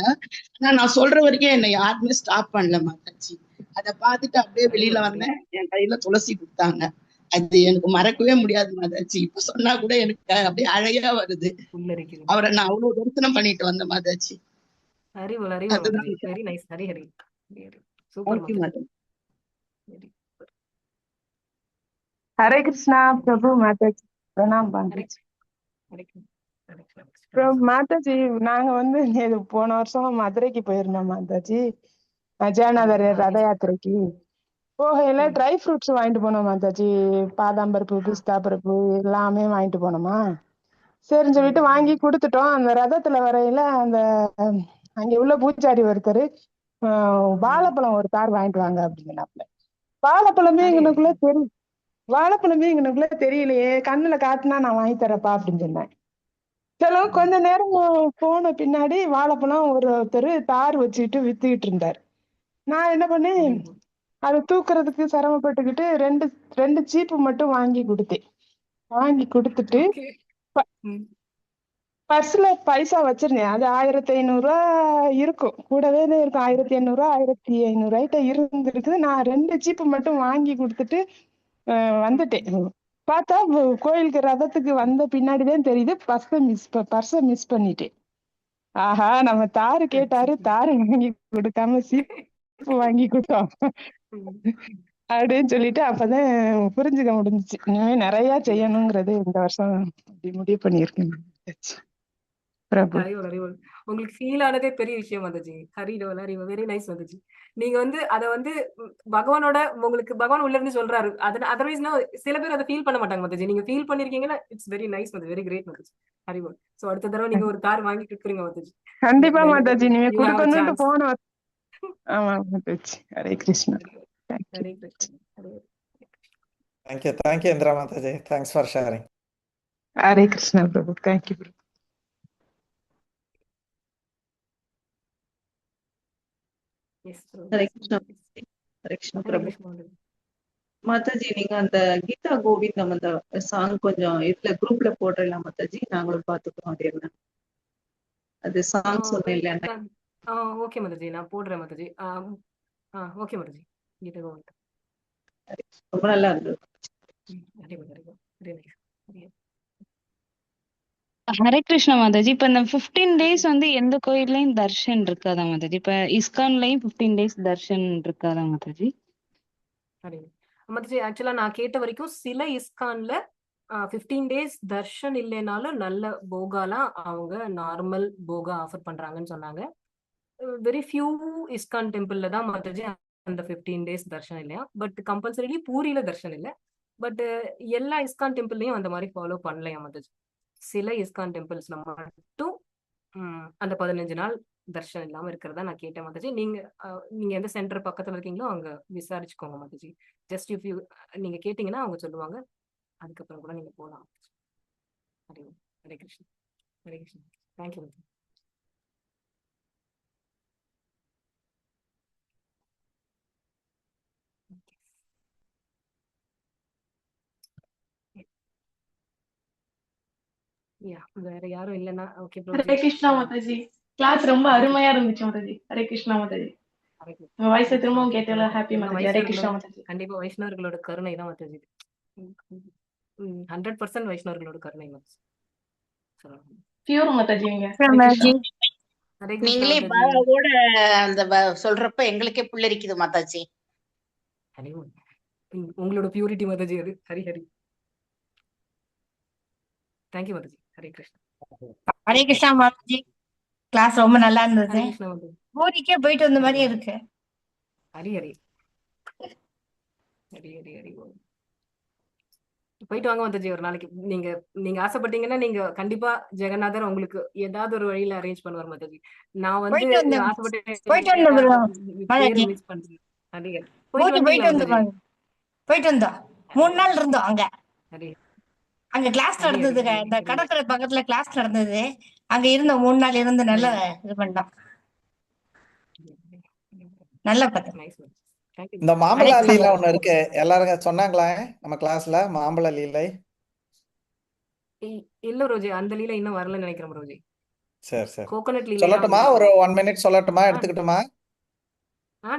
ஆனா நான் சொல்ற வரைக்கும் என்னை யாருமே ஸ்டாப் பண்ணல மாதாஜி. அதை பார்த்துட்டு அப்படியே வெளியில வந்தேன். என் கையில துளசி கொடுத்தாங்க. அது எனக்கு மறக்கவே முடியாது மாதாஜி. இப்ப சொன்னா கூட எனக்கு அப்படியே அழையா வருது. அவரை நான் அவ்வளவு தரிசனம் பண்ணிட்டு வந்த மாதாஜி. ஹரே கிருஷ்ணா பிரபு மாதாஜி. பிரணாம் பாண்டாஜி. மாதாஜி நாங்க வந்து போன வருஷம் மதுரைக்கு போயிருந்தோம் மாதாஜி, அஜயநகர் ரத யாத்திரைக்கு. போகையில ட்ரை ஃப்ரூட்ஸ் வாங்கிட்டு போனோம் மாதாஜி. பாதாம் பருப்பு, பிஸ்தா பருப்பு எல்லாமே வாங்கிட்டு போனோமா. சரின்னு சொல்லிட்டு வாங்கி கொடுத்துட்டோம். அந்த ரதத்துல வரையில அந்த அங்க உள்ள பூஜாரி ஒருத்தர் வாழைப்பழம் ஒரு தார் வாங்கிட்டு வாங்க அப்படிங்கிறாப்ல. வாழைப்பழமே எங்களுக்குள்ள தெரியலையே, கண்ணுல காட்டுனா நான் வாங்கி தரப்பா அப்படின்னு சொன்னேன். சில கொஞ்ச நேரம் போன பின்னாடி வாழைப்பழம் ஒருத்தர் தார் வச்சுக்கிட்டு வித்துக்கிட்டு இருந்தார். நான் என்ன பண்ணேன், அதை தூக்குறதுக்கு சிரமப்பட்டுக்கிட்டு ரெண்டு சீப்பு மட்டும் வாங்கி கொடுத்தேன். வாங்கி கொடுத்துட்டு பர்ஸ்ல பைசா வச்சிருந்தேன். அது 1500 இருக்கும், கூடவே இருக்கும். 1500 1500 இருந்திருக்குது. நான் 2 சீப்பு மட்டும் வாங்கி கொடுத்துட்டு வந்துட்டேன். பார்த்தா கோயிலுக்கு ரதத்துக்கு வந்த பின்னாடிதான் தெரியுது பர்ஸ மிஸ் பண்ணிட்டேன். ஆஹா, நம்ம தாரு கேட்டாரு, தாரு வாங்கி கொடுக்காம சீப்பு வாங்கி கொடுத்தோம் அப்படின்னு சொல்லிட்டு அப்பதான் புரிஞ்சுக்க முடிஞ்சுச்சு. இனிமே நிறைய செய்யணுங்கிறது இந்த வருஷம் அப்படி முடிவு பண்ணியிருக்கேன் பிரபு. உங்களுக்கு ஃபீல் ஆனதே பெரிய விஷயம் வந்துச்சு. வெரி நைஸ் வந்துச்சு. நீங்க வந்து அத வந்து பகவானோட உங்களுக்கு பகவான் உள்ள இருந்து சொல்றாரு. அதர்வைஸ்னா சில பேர் அதை ஃபீல் பண்ண மாட்டாங்க மாதாஜி. நீங்க ஃபீல் பண்ணிருக்கீங்கன்னா இட்ஸ் வெரி நைஸ் வந்துச்சு, வெரி கிரேட் வந்துச்சு. ஹரிவோல். சோ அடுத்த தடவை நீங்க ஒரு கார் வாங்கி கொடுக்குறீங்க மாதாஜி. கண்டிப்பா மாதாஜி, நீங்க கொடுக்கணும்னு போன. ஆமா Mataji. Hare Krishna. Hare Krishna. Thank you, Indra Mataji. Thanks for sharing. Hare Krishna Prabhu. Thank you, Prabhu. Hare Krishna. Hare Krishna பிரபு. மாதாஜி, நீங்க அந்த கீதா கோவிந்தம் அந்த சாங் கொஞ்சம் இதுல குரூப்ல போடுறீங்களா மாதாஜி? நாங்களும் பாத்துக்கிறோம். அது என்ன அது சாங் சொன்னேன் இல்ல? ஓகே மாதாஜி, நான் போடுறேன் மாதாஜி. ஓகே மாதாஜி. கீதா கோவிந்தம் ரொம்ப நல்லா இருந்தது. ஹரே கிருஷ்ணா மாதாஜி. இப்ப இந்த 15 days வந்து எந்த கோயில்லயும் தர்ஷன் இருக்காதா மாதாஜி? இப்ப இஸ்கான்லயும் 15 days தர்ஷன் இருக்காதா மாதாஜி? மாதாஜி, ஆக்சுவலா நான் கேட்ட வரைக்கும் சில இஸ்கான்ல 15 days தர்ஷன் இல்லைனாலும் நல்ல போகாலாம் அவங்க நார்மல் போகா ஆஃபர் பண்றாங்கன்னு சொன்னாங்க. வெரி ஃபியூ இஸ்கான் டெம்பிள்ல தான் மாதாஜி அந்த 15 days தர்ஷன் இல்லையா. பட் கம்பல்சரிலி பூரியில தர்ஷன் இல்லை. பட் எல்லா இஸ்கான் டெம்பிள்லயும் அந்த மாதிரி ஃபாலோ பண்ணலையா மாதாஜி. சில இஸ்கான் டெம்பிள்ஸ்ல மட்டும் அந்த 15 நாள் தர்ஷன் இல்லாம இருக்கிறதா நான் கேட்டேன் மாதாஜி. நீங்க எந்த சென்டர் பக்கத்துல இருக்கீங்களோ அங்க விசாரிச்சுக்கோங்க மாதாஜி. ஜஸ்ட் இஃப் யூ நீங்க கேட்டீங்கன்னா அவங்க சொல்லுவாங்க. அதுக்கப்புறம் கூட நீங்க போகலாம். ஹரே ஹரே கிருஷ்ணா. ஹரே கிருஷ்ணா. தேங்க்யூ மாதாஜி. வேற யாரும் இல்லைன்னா ஓகே. ஹரே கிருஷ்ணா மாதாஜி. கிளாஸ் ரொம்ப அருமையா இருந்துச்சு மாதாஜி. ஹரே கிருஷ்ணா மாதாஜி. வாய்ஸ் திரும்பவும் கேட்டல ஹாப்பி மாதாஜி. ஹரே கிருஷ்ணா மாதாஜி. கண்டிப்பா வைஷ்ணவர்களோட கருணை தான் மாதாஜி. 100% வைஷ்ணவர்களோட கருணை மாதாஜி. பியூர் மாதாஜி. நீங்களே பாபாவோட அந்த சொல்றப்ப எங்களுக்கே புல்லரிக்குது மாதாஜி. உங்களோட பியூரிட்டி மாதாஜி அது. ஹரி ஹரி. தேங்க்யூ மாதாஜி. ஹரே கிருஷ்ணா. ஹரே கிருஷ்ணா மாதாஜி. கிளாஸ் ரொம்ப நல்லா இருந்தது. ஹரே கிருஷ்ணா மாதாஜி. பூரிக்கே போயிட்டு வந்த மாதிரி இருக்கு. ஹரி ஹரி ஹரி ஹரி ஹரி ஓம். போயிட்டு வாங்க மாதாஜி ஒரு நாளைக்கு. நீங்க நீங்க ஆசைப்பட்டீங்கன்னா நீங்க கண்டிப்பா ஜெகநாதர் உங்களுக்கு ஏதாவது ஒரு வழியில அரேஞ்ச் பண்ணுவார் மாதாஜி. நான் வந்து போயிட்டு வந்தேன். போயிட்டு ஆசைப்பட்டேன் வந்தோம் பேரு மாதாஜி. மிஸ் பண்றேன். ஹரி ஹரி. போயிட்டு பூரி வந்துட்டீங்களா போயிட்டு மாதாஜி? வந்தோம். போயிட்டு வந்தோம். 3 நாள் இருந்தோம் அங்க. ஹரி அங்க கிளாஸ் ஹரி ஹரி நடந்ததுங்க. ஹரி இந்த ஹரி. கடற்கரை பக்கத்துல கிளாஸ் நடந்தது. அங்க இருந்தோம் 3 நாள் இருந்து நல்ல இது பண்ணோம். நல்ல பதம். நைஸ் மாதாஜி. தேங்க்யூ. இந்த மாம்பழ ஹரே லீலை கிருஷ்ணா. ஒண்ணு இருக்கு, எல்லாரும் சொன்னாங்களே நம்ம கிளாஸ்ல மாம்பழ லீலை. இல்ல ரோஜி, அந்த லீல இன்னும் வரலன்னு நினைக்கிறேன் ரோஜி. சரி சரி, கோகனட் லீல எல்லாம் சொல்லட்டுமா? வந்து ஒரு 1 மினிட் சொல்லட்டுமா? ஆ எடுத்துக்கிட்டுமா?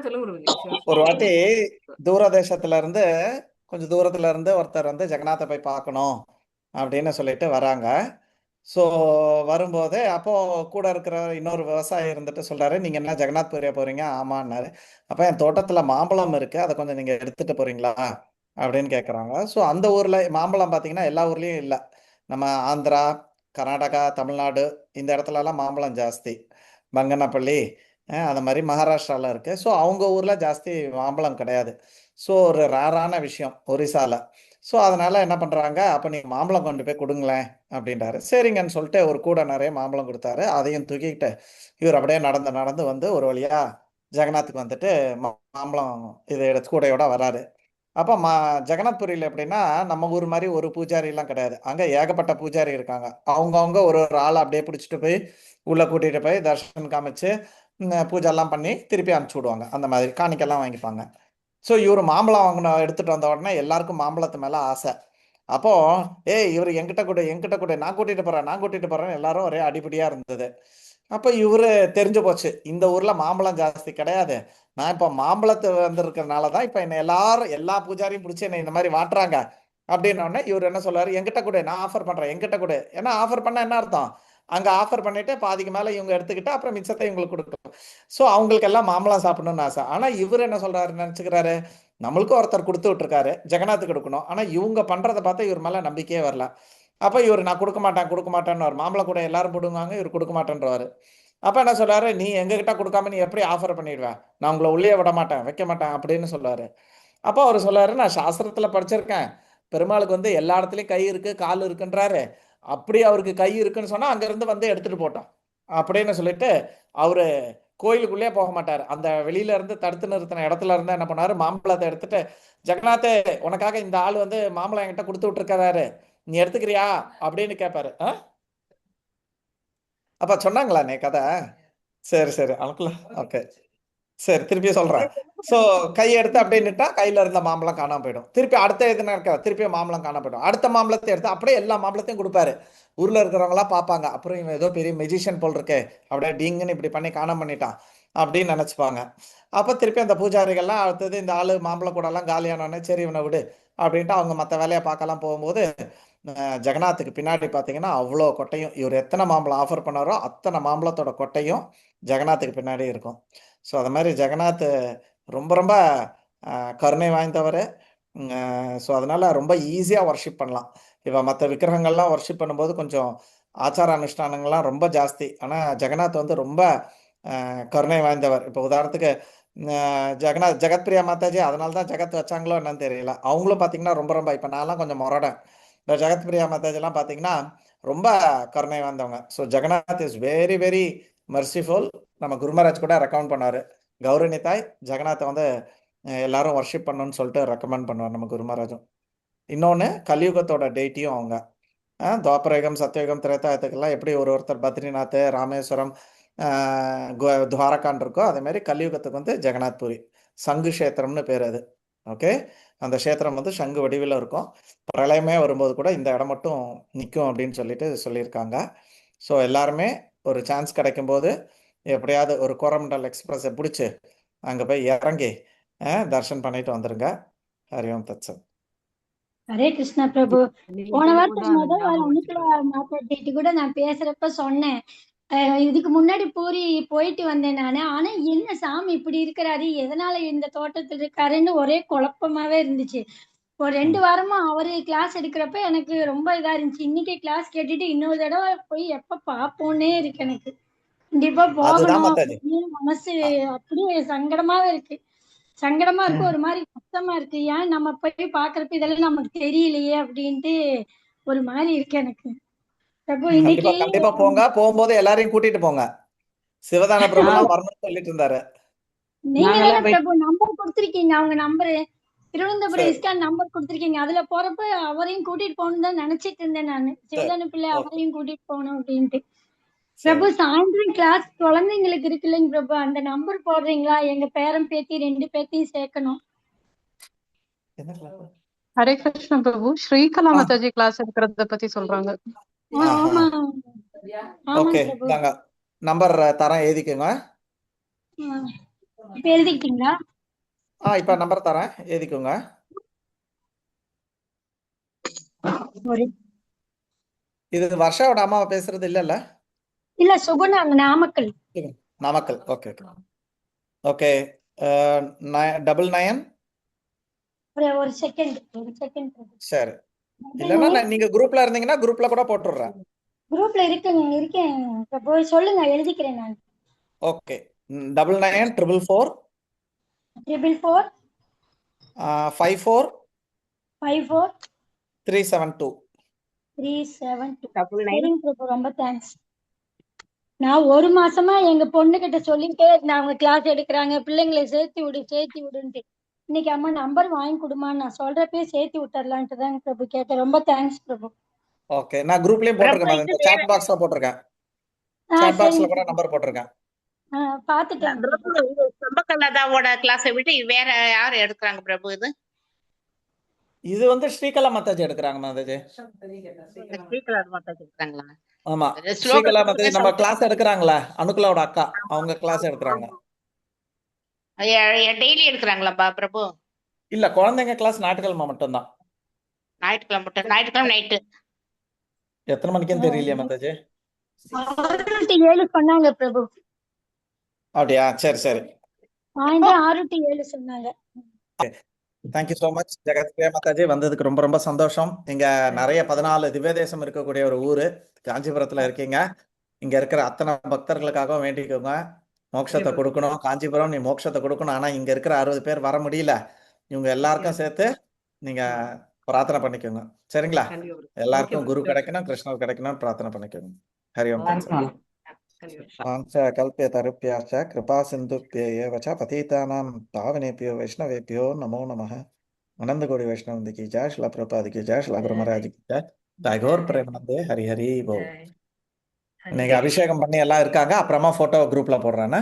சொல்லுங்க ரோஜி. ஷூர் ஒரு ஷூர். வாட்டி தூரதேசத்துல இருந்து, கொஞ்சம் தூரத்துல இருந்து ஒருத்தர் வந்து ஜெகநாத்தை போய் பார்க்கணும் அப்படின்னு சொல்லிட்டு வராங்க. ஸோ வரும்போது அப்போ கூட இருக்கிற இன்னொரு விவசாயி இருந்துட்டு சொல்றாரு, நீங்க என்ன ஜெகநாத் பூரியா போறீங்க? ஆமான்னாரு. அப்ப என் தோட்டத்துல மாம்பழம் இருக்கு, அதை கொஞ்சம் நீங்க எடுத்துட்டு போறீங்களா அப்படின்னு கேட்குறாங்க. ஸோ அந்த ஊர்ல மாம்பழம் பார்த்தீங்கன்னா எல்லா ஊர்லயும் இல்லை. நம்ம ஆந்திரா, கர்நாடகா, தமிழ்நாடு இந்த இடத்துலலாம் மாம்பழம் ஜாஸ்தி. பங்கனப்பள்ளி அந்த மாதிரி மகாராஷ்டிரால இருக்கு. ஸோ அவங்க ஊர்ல ஜாஸ்தி மாம்பழம் கிடையாது. ஸோ ஒரு ரேரான விஷயம் ஒரிசால. ஸோ அதனால என்ன பண்றாங்க, அப்ப நீங்க மாம்பழம் கொண்டு போய் கொடுங்களேன் அப்படின்றாரு. சரிங்கன்னு சொல்லிட்டு ஒரு கூடை நிறைய மாம்பழம் கொடுத்தாரு. அதையும் தூக்கிட்டு இவர் அப்படியே நடந்து நடந்து வந்து ஒரு வழியா ஜெகநாத்துக்கு வந்துட்டு மாம்பழம் இதை எடுத்து கூடையோட வராரு. அப்போ ஜெகநாத்புரியில் எப்படின்னா நம்ம ஊர் மாதிரி ஒரு பூஜாரிலாம் கிடையாது. அங்கே ஏகப்பட்ட பூஜாரி இருக்காங்க. அவங்கவுங்க ஒரு ஒரு ஆளை அப்படியே பிடிச்சிட்டு போய் உள்ளே கூட்டிகிட்டு போய் தர்ஷன் காமிச்சு பூஜைலாம் பண்ணி திருப்பி அனுப்பிச்சி விடுவாங்க. அந்த மாதிரி காணிக்கெல்லாம் வாங்கிப்பாங்க. ஸோ இவர் மாம்பழம் வாங்கின எடுத்துகிட்டு வந்த உடனே எல்லாருக்கும் மாம்பழத்து மேலே ஆசை. அப்போது இவர் என்கிட்ட கூட நான் கூட்டிகிட்டு போகிறேன்னு எல்லாரும் ஒரே அடிப்படியாக இருந்தது. அப்போ இவர் தெரிஞ்சு போச்சு, இந்த ஊரில் மாம்பழம் ஜாஸ்தி கிடையாது. நான் இப்போ மாம்பழத்து வந்திருக்கிறனால தான் இப்போ என்னை எல்லா பூஜாரியும் பிடிச்சி என்னை இந்த மாதிரி வாட்டுறாங்க அப்படின்னோடனே இவர் என்ன சொல்றாரு, என்கிட்ட கூட நான் ஆஃபர் பண்ணுறேன், என்கிட்ட கூட. ஏன்னா ஆஃபர் பண்ண என்ன அர்த்தம், அங்கே ஆஃபர் பண்ணிட்டு பாதிக்கு மேலே இவங்க எடுத்துக்கிட்டு அப்புறம் மிச்சத்தை இவங்களுக்கு கொடுக்கணும். ஸோ அவங்களுக்கு எல்லாம் மாம்பழம் சாப்பிடணும்னு ஆசை. ஆனால் இவர் என்ன சொல்றாரு நினச்சிக்கிறாரு, நம்மளுக்கும் ஒருத்தர் கொடுத்து விட்டுருக்காரு, ஜெகநாத்துக்கு கொடுக்கணும். ஆனால் இவங்க பண்ணுறதை பார்த்தா இவர் மேலே நம்பிக்கையே வரல. அப்போ இவர் நான் கொடுக்க மாட்டேன்னு மாம்பழம் கூட எல்லாரும் போடுவாங்க, இவர் கொடுக்க மாட்டேன்றவாரு. அப்போ என்ன சொல்றாரு, நீ எங்ககிட்ட கொடுக்காம நீ எப்படி ஆஃபர் பண்ணிடுவேன், நான் உங்களை உள்ளே விட மாட்டேன், வைக்க மாட்டேன் அப்படின்னு சொல்லுவாரு. அப்போ அவர் சொல்றாரு, நான் சாஸ்திரத்துல படிச்சிருக்கேன், பெருமாளுக்கு வந்து எல்லா இடத்துலயும் கை இருக்கு கால் இருக்குன்றாரு. அப்படி அவருக்கு கை இருக்குன்னு சொன்னா அங்கிருந்து வந்து எடுத்துட்டு போட்டோம் அப்படின்னு சொல்லிட்டு அவரு கோயிலுக்குள்ளே போக மாட்டார். அந்த வெளியில இருந்து தடுத்து நிறுத்தின இடத்துல இருந்து என்ன பண்ணாரு, மாம்பழத்தை எடுத்துட்டு, ஜெகநாதே உனக்காக இந்த ஆள் வந்து மாம்பழம் என்கிட்ட கொடுத்து விட்டுருக்காரு, நீ எடுத்துக்கிறியா அப்படின்னு கேட்பாரு. அப்ப சொன்னாங்களா நீ கதை? சரி சரி, அவனுக்குள்ள ஓகே. சரி திருப்பி சொல்றேன். ஸோ கையை எடுத்து அப்படியே நிட்டா கையில இருந்த மாம்பழம் காணாம போயிடும். திருப்பி அடுத்த இது நடக்க திருப்பி மாம்பழம் காணாம போயிடும். அடுத்த மாம்பழத்தை எடுத்து அப்படியே எல்லா மாம்பழத்தையும் கொடுப்பாரு. ஊர்ல இருக்கிறவங்களா பார்ப்பாங்க, அப்புறம் இவன் ஏதோ பெரிய மெஜிஷியன் போல் இருக்கே, அப்படியே டிங்குன்னு இப்படி பண்ணி காணாம பண்ணிட்டான் அப்படின்னு நினைச்சுப்பாங்க. அப்ப திருப்பி அந்த பூஜாரிகள்லாம் அடுத்தது இந்த ஆளு மாம்பழ கூடலாம் காலியானோடனே சரி இவனை விடு அப்படின்ட்டு அவங்க மற்ற வேலையை பார்க்கலாம் போகும்போது ஜெகநாத்துக்கு பின்னாடி பார்த்தீங்கன்னா அவ்வளோ கொட்டையும், இவர் எத்தனை மாம்பழம் ஆஃபர் பண்ணாரோ அத்தனை மாம்பழத்தோட கொட்டையும் ஜெகநாத்துக்கு பின்னாடி இருக்கும். ஸோ அது மாதிரி ஜெகநாத் ரொம்ப ரொம்ப கருணை வாய்ந்தவர். ஸோ அதனால ரொம்ப ஈஸியாக ஒர்ஷிப் பண்ணலாம். இப்போ மற்ற விக்கிரகங்கள்லாம் ஒர்ஷிப் பண்ணும்போது கொஞ்சம் ஆச்சார அனுஷ்டானங்கள்லாம் ரொம்ப ஜாஸ்தி. ஆனால் ஜெகநாத் வந்து ரொம்ப கருணை வாய்ந்தவர். இப்போ உதாரணத்துக்கு ஜெகத்பிரியா மாதாஜி அதனால தான் ஜெகத் வச்சாங்களோ என்னன்னு தெரியல, அவங்களும் பார்த்தீங்கன்னா ரொம்ப ரொம்ப, இப்போ நான்லாம் கொஞ்சம் முரடன், இந்த ஜெகத்பிரியா மாதாஜிலாம் பார்த்தீங்கன்னா ரொம்ப கருணை வாய்ந்தவங்க. So Jagannath is very very merciful. நம்ம குருமராஜ் கூட ரெக்கமெண்ட் பண்ணார், கௌரவ தாய் ஜெகநாத்தை வந்து எல்லாரும் ஒர்ஷிப் பண்ணணும்னு சொல்லிட்டு ரெக்கமெண்ட் பண்ணுவார் நம்ம குருமராஜும். இன்னொன்று கலியுகத்தோட டேட்டியும் அவங்க. துவாபரயுகம் சத்தியயுகம் திரேதாயுகத்துக்கெல்லாம் எப்படி ஒருத்தர் பத்ரிநாத் ராமேஸ்வரம் துவாரகான் இருக்கோ அதே மாதிரி கலியுகத்துக்கு வந்து ஜெகநாத் பூரி சங்கு கஷேத்திரம்னு பேர் அது. ஓகே, அந்த கஷேத்திரம் வந்து சங்கு வடிவில் இருக்கும். பிரளயமே வரும்போது கூட இந்த இடம் மட்டும் நிற்கும் அப்படின்னு சொல்லிட்டு சொல்லியிருக்காங்க. ஸோ எல்லாருமே ஒரு சான்ஸ் கிடைக்கும்போது எப்படியாவது ஒரு கோரமண்டல் எக்ஸ்பிரஸை பிடிச்சி அங்கே போய் இறங்கி தர்ஷன் பண்ணிட்டு வந்துருங்க. ஹரிஓம் தத்சத். ஹரே கிருஷ்ணா பிரபு. நீங்க போன வாரத்துக்கு சொல்லும்போது முதல் வாரம் ஞாபகம் அனுப்புல வச்சுக்கிறேன். மாத்தாட்டிட்டு கூட நான் பேசுறப்ப சொன்னேன், இதுக்கு முன்னாடி பூரி போயிட்டு வந்தேன் நானு. ஆனா என்ன சாமி இப்படி இருக்கிறாரு, எதனால இந்த தோட்டத்துல இருக்காருன்னு ஒரே குழப்பமாவே இருந்துச்சு. ஒரு 2 வாரமா அவரு கிளாஸ் எடுக்கிறப்ப எனக்கு ரொம்ப இதா இருந்துச்சு. இன்னைக்கு கிளாஸ் கேட்டுட்டு இன்னொரு தடவை போய் எப்ப பாப்போன்னே இருக்கு எனக்கு. கண்டிப்பா அதுதான் போகணும் மாதாஜி. அப்படியே மனசு அ- அப்படியே சங்கடமாவே இருக்கு. சங்கடமா இருக்கு, ம். ஒரு மாதிரி கஷ்டமா இருக்கு. ஏன் நம்ம போய் பாக்குறப்ப இதெல்லாம் நமக்கு தெரியலையே அப்படின்ட்டு ஒரு மாதிரி இருக்கு எனக்கு. பிரபு கண்டிப்பா இன்னைக்கு கண்டிப்பா போங்க. போகும்போது எல்லாரையும் கூட்டிட்டு போங்க. சிவதான பிரபுலாம் வரணும்னு சொல்லிட்டு இருந்தாரு. நீங்க தானே நாங்கெல்லாம் போய் பிரபு நம்பர் கொடுத்துருக்கீங்க, அவங்க நம்பரு திருவனந்தபுரம் சரி இஸ்கான் நம்பர் கொடுத்துருக்கீங்க. அதுல போறப்ப அவரையும் கூட்டிட்டு போகணும்னு தான் நினைச்சிட்டு இருந்தேன் நானு. சரி சிவதான பிள்ளை ஓகே அவரையும் கூட்டிட்டு போகணும் அப்படின்ட்டு. சரி. பிரபு சாயந்தரம் கிளாஸ் குழந்தைங்களுக்கு இருக்கு இல்லைங்க பிரபு, அந்த நம்பர் போடுறீங்களா? எங்க பேரன் பேத்தி 2 பேத்தையும் சேர்க்கணும். என்ன class? ஹரே கிருஷ்ண பிரபு, ஸ்ரீகலா ஆ மாதாஜி கிளாஸ் எடுக்கிறத பத்தி சொல்றாங்க. ஆஹா ஆமா ஆமாங்க ஓகே பிரபு. தாங்க. நம்பர் தரேன், எழுதிக்கோங்க. இப்ப எழுதிக்கிட்டீங்களா? இப்போ நம்பர் தரேன், எழுதிக்கோங்க. ஒரு இது வர்ஷாவோட அம்மாவை பேசுறது இல்லைல்ல? இல்ல, சுகுணா நாமக்கல். சரி. நாமக்கல். Okay okay okay. 99. ஒரு செகண்ட் பிரபு. சரி. இல்லைன்னா நீங்க குரூப்ல இருந்தீங்கன்னா குரூப்ல கூட போட்டுடுறேன். குரூப்ல இருக்கேன் பிரபு, சொல்லுங்க எழுதிக்கிறேன் நான். ஓகே. 99 444 444 54 54 372. 372. 99. சரிங்க பிரபு, ரொம்ப தேங்க்ஸ். நான் ஒரு மாசமா எங்க பொண்ணு கிட்ட சொல்லிட்டே இருந்தேன், அவங்க கிளாஸ் எடுக்கிறாங்க, பிள்ளைங்களை சேர்த்து விடுன்ட்டு. இன்னைக்கு அம்மா நம்பர் வாங்கி கொடுமா, நான் சொல்றப்பயே சேர்த்து விட்டுறலான்ட்டு தான் பிரபு கேட்டேன். ரொம்ப தேங்க்ஸ் பிரபு. ஓகே, நான் குரூப்லயும் பிரபு போட்டிருக்கேன் இது இந்த வேற சாட் பாக்ஸ்ல போட்டிருக்கேன். சாட் பாக்ஸ்ல சரிங்க கூட பிரபு. நம்பர் போட்டிருக்கேன். பாத்துட்டேன் பிரபு பிரபு. இது சம்பக்கல்லாதாவோட கிளாஸை விட்டு இது வேற யார் எடுக்கிறாங்க பிரபு? இது இது வந்து ஸ்ரீகலா மாதாஜி எடுக்கிறாங்க மாதாஜி. ஸ்ரீகலா மாதாஜி எடுக்கிறாங்களா? ஆமா, ஸ்லோகத்தை ஸ்ரீகலா மட்டுமே மாதாஜி நம்ம கிளாஸ் எடுக்கிறாங்களா, அனுகுலாவோட அக்கா, அவங்க கிளாஸ் எடுக்கிறாங்க. டெய்லி எடுக்கிறாங்களா பிரபு? இல்ல, குழந்தைங்க கிளாஸ் ஞாயிற்றுக்கிழமை மட்டும்தான். ஞாயிற்றுக்கிழமை மட்டும், ஞாயிற்றுக்கிழமை நைட்டு. எத்தனை மணிக்குன்னு தெரியலையா மாதாஜி? 6 to 7 சொன்னாங்க பிரபு. அப்படியா, சரி சரி. சாயந்தரம் 6 to 7 சொன்னாங்க. தேங்க்யூ ஸோ மச் ஜெகத் பிரியா மாதாஜி, வந்ததுக்கு ரொம்ப ரொம்ப சந்தோஷம். இங்க நிறைய 14 திவ்ய தேசம் இருக்கக்கூடிய ஒரு ஊரு, காஞ்சிபுரத்துல இருக்கீங்க. இங்க இருக்கிற அத்தனை பக்தர்களுக்காகவும் வேண்டிக்கோங்க, மோட்சத்தை கொடுக்கணும். காஞ்சிபுரம் நீ மோட்சத்தை கொடுக்கணும். ஆனா இங்க இருக்கிற 60 பேர் வர முடியல, இவங்க எல்லாருக்கும் சேர்த்து நீங்க பிரார்த்தனை பண்ணிக்கோங்க. சரிங்களா? எல்லாருக்கும் குரு கிடைக்கணும், கிருஷ்ணர் கிடைக்கணும், பிரார்த்தனை பண்ணிக்கோங்க. ஹரி ஓம் தத்சத். வாஞ்ச கல்பயதருப்யாச்ச கிருபா சிந்துப்யேவ ச பதீதானாம் பாவனேபியோ வைஷ்ணவேபியோ நமோ நமः. அனந்த கோடி வைஷ்ணவந்தி கி ஜெய், ஸ்ரீல பிரபுபாத் கி ஜெய், ஸ்ரீல குரு மகாராஜ் கி ஜெய். தாகோர் பிரேமானந்தே ஹரி ஹரி போல். இன்னைக்கு அபிஷேகம் பண்ணி எல்லாம் இருக்காங்க, அப்புறமா போட்டோ குரூப்ல போடுறேன்னு.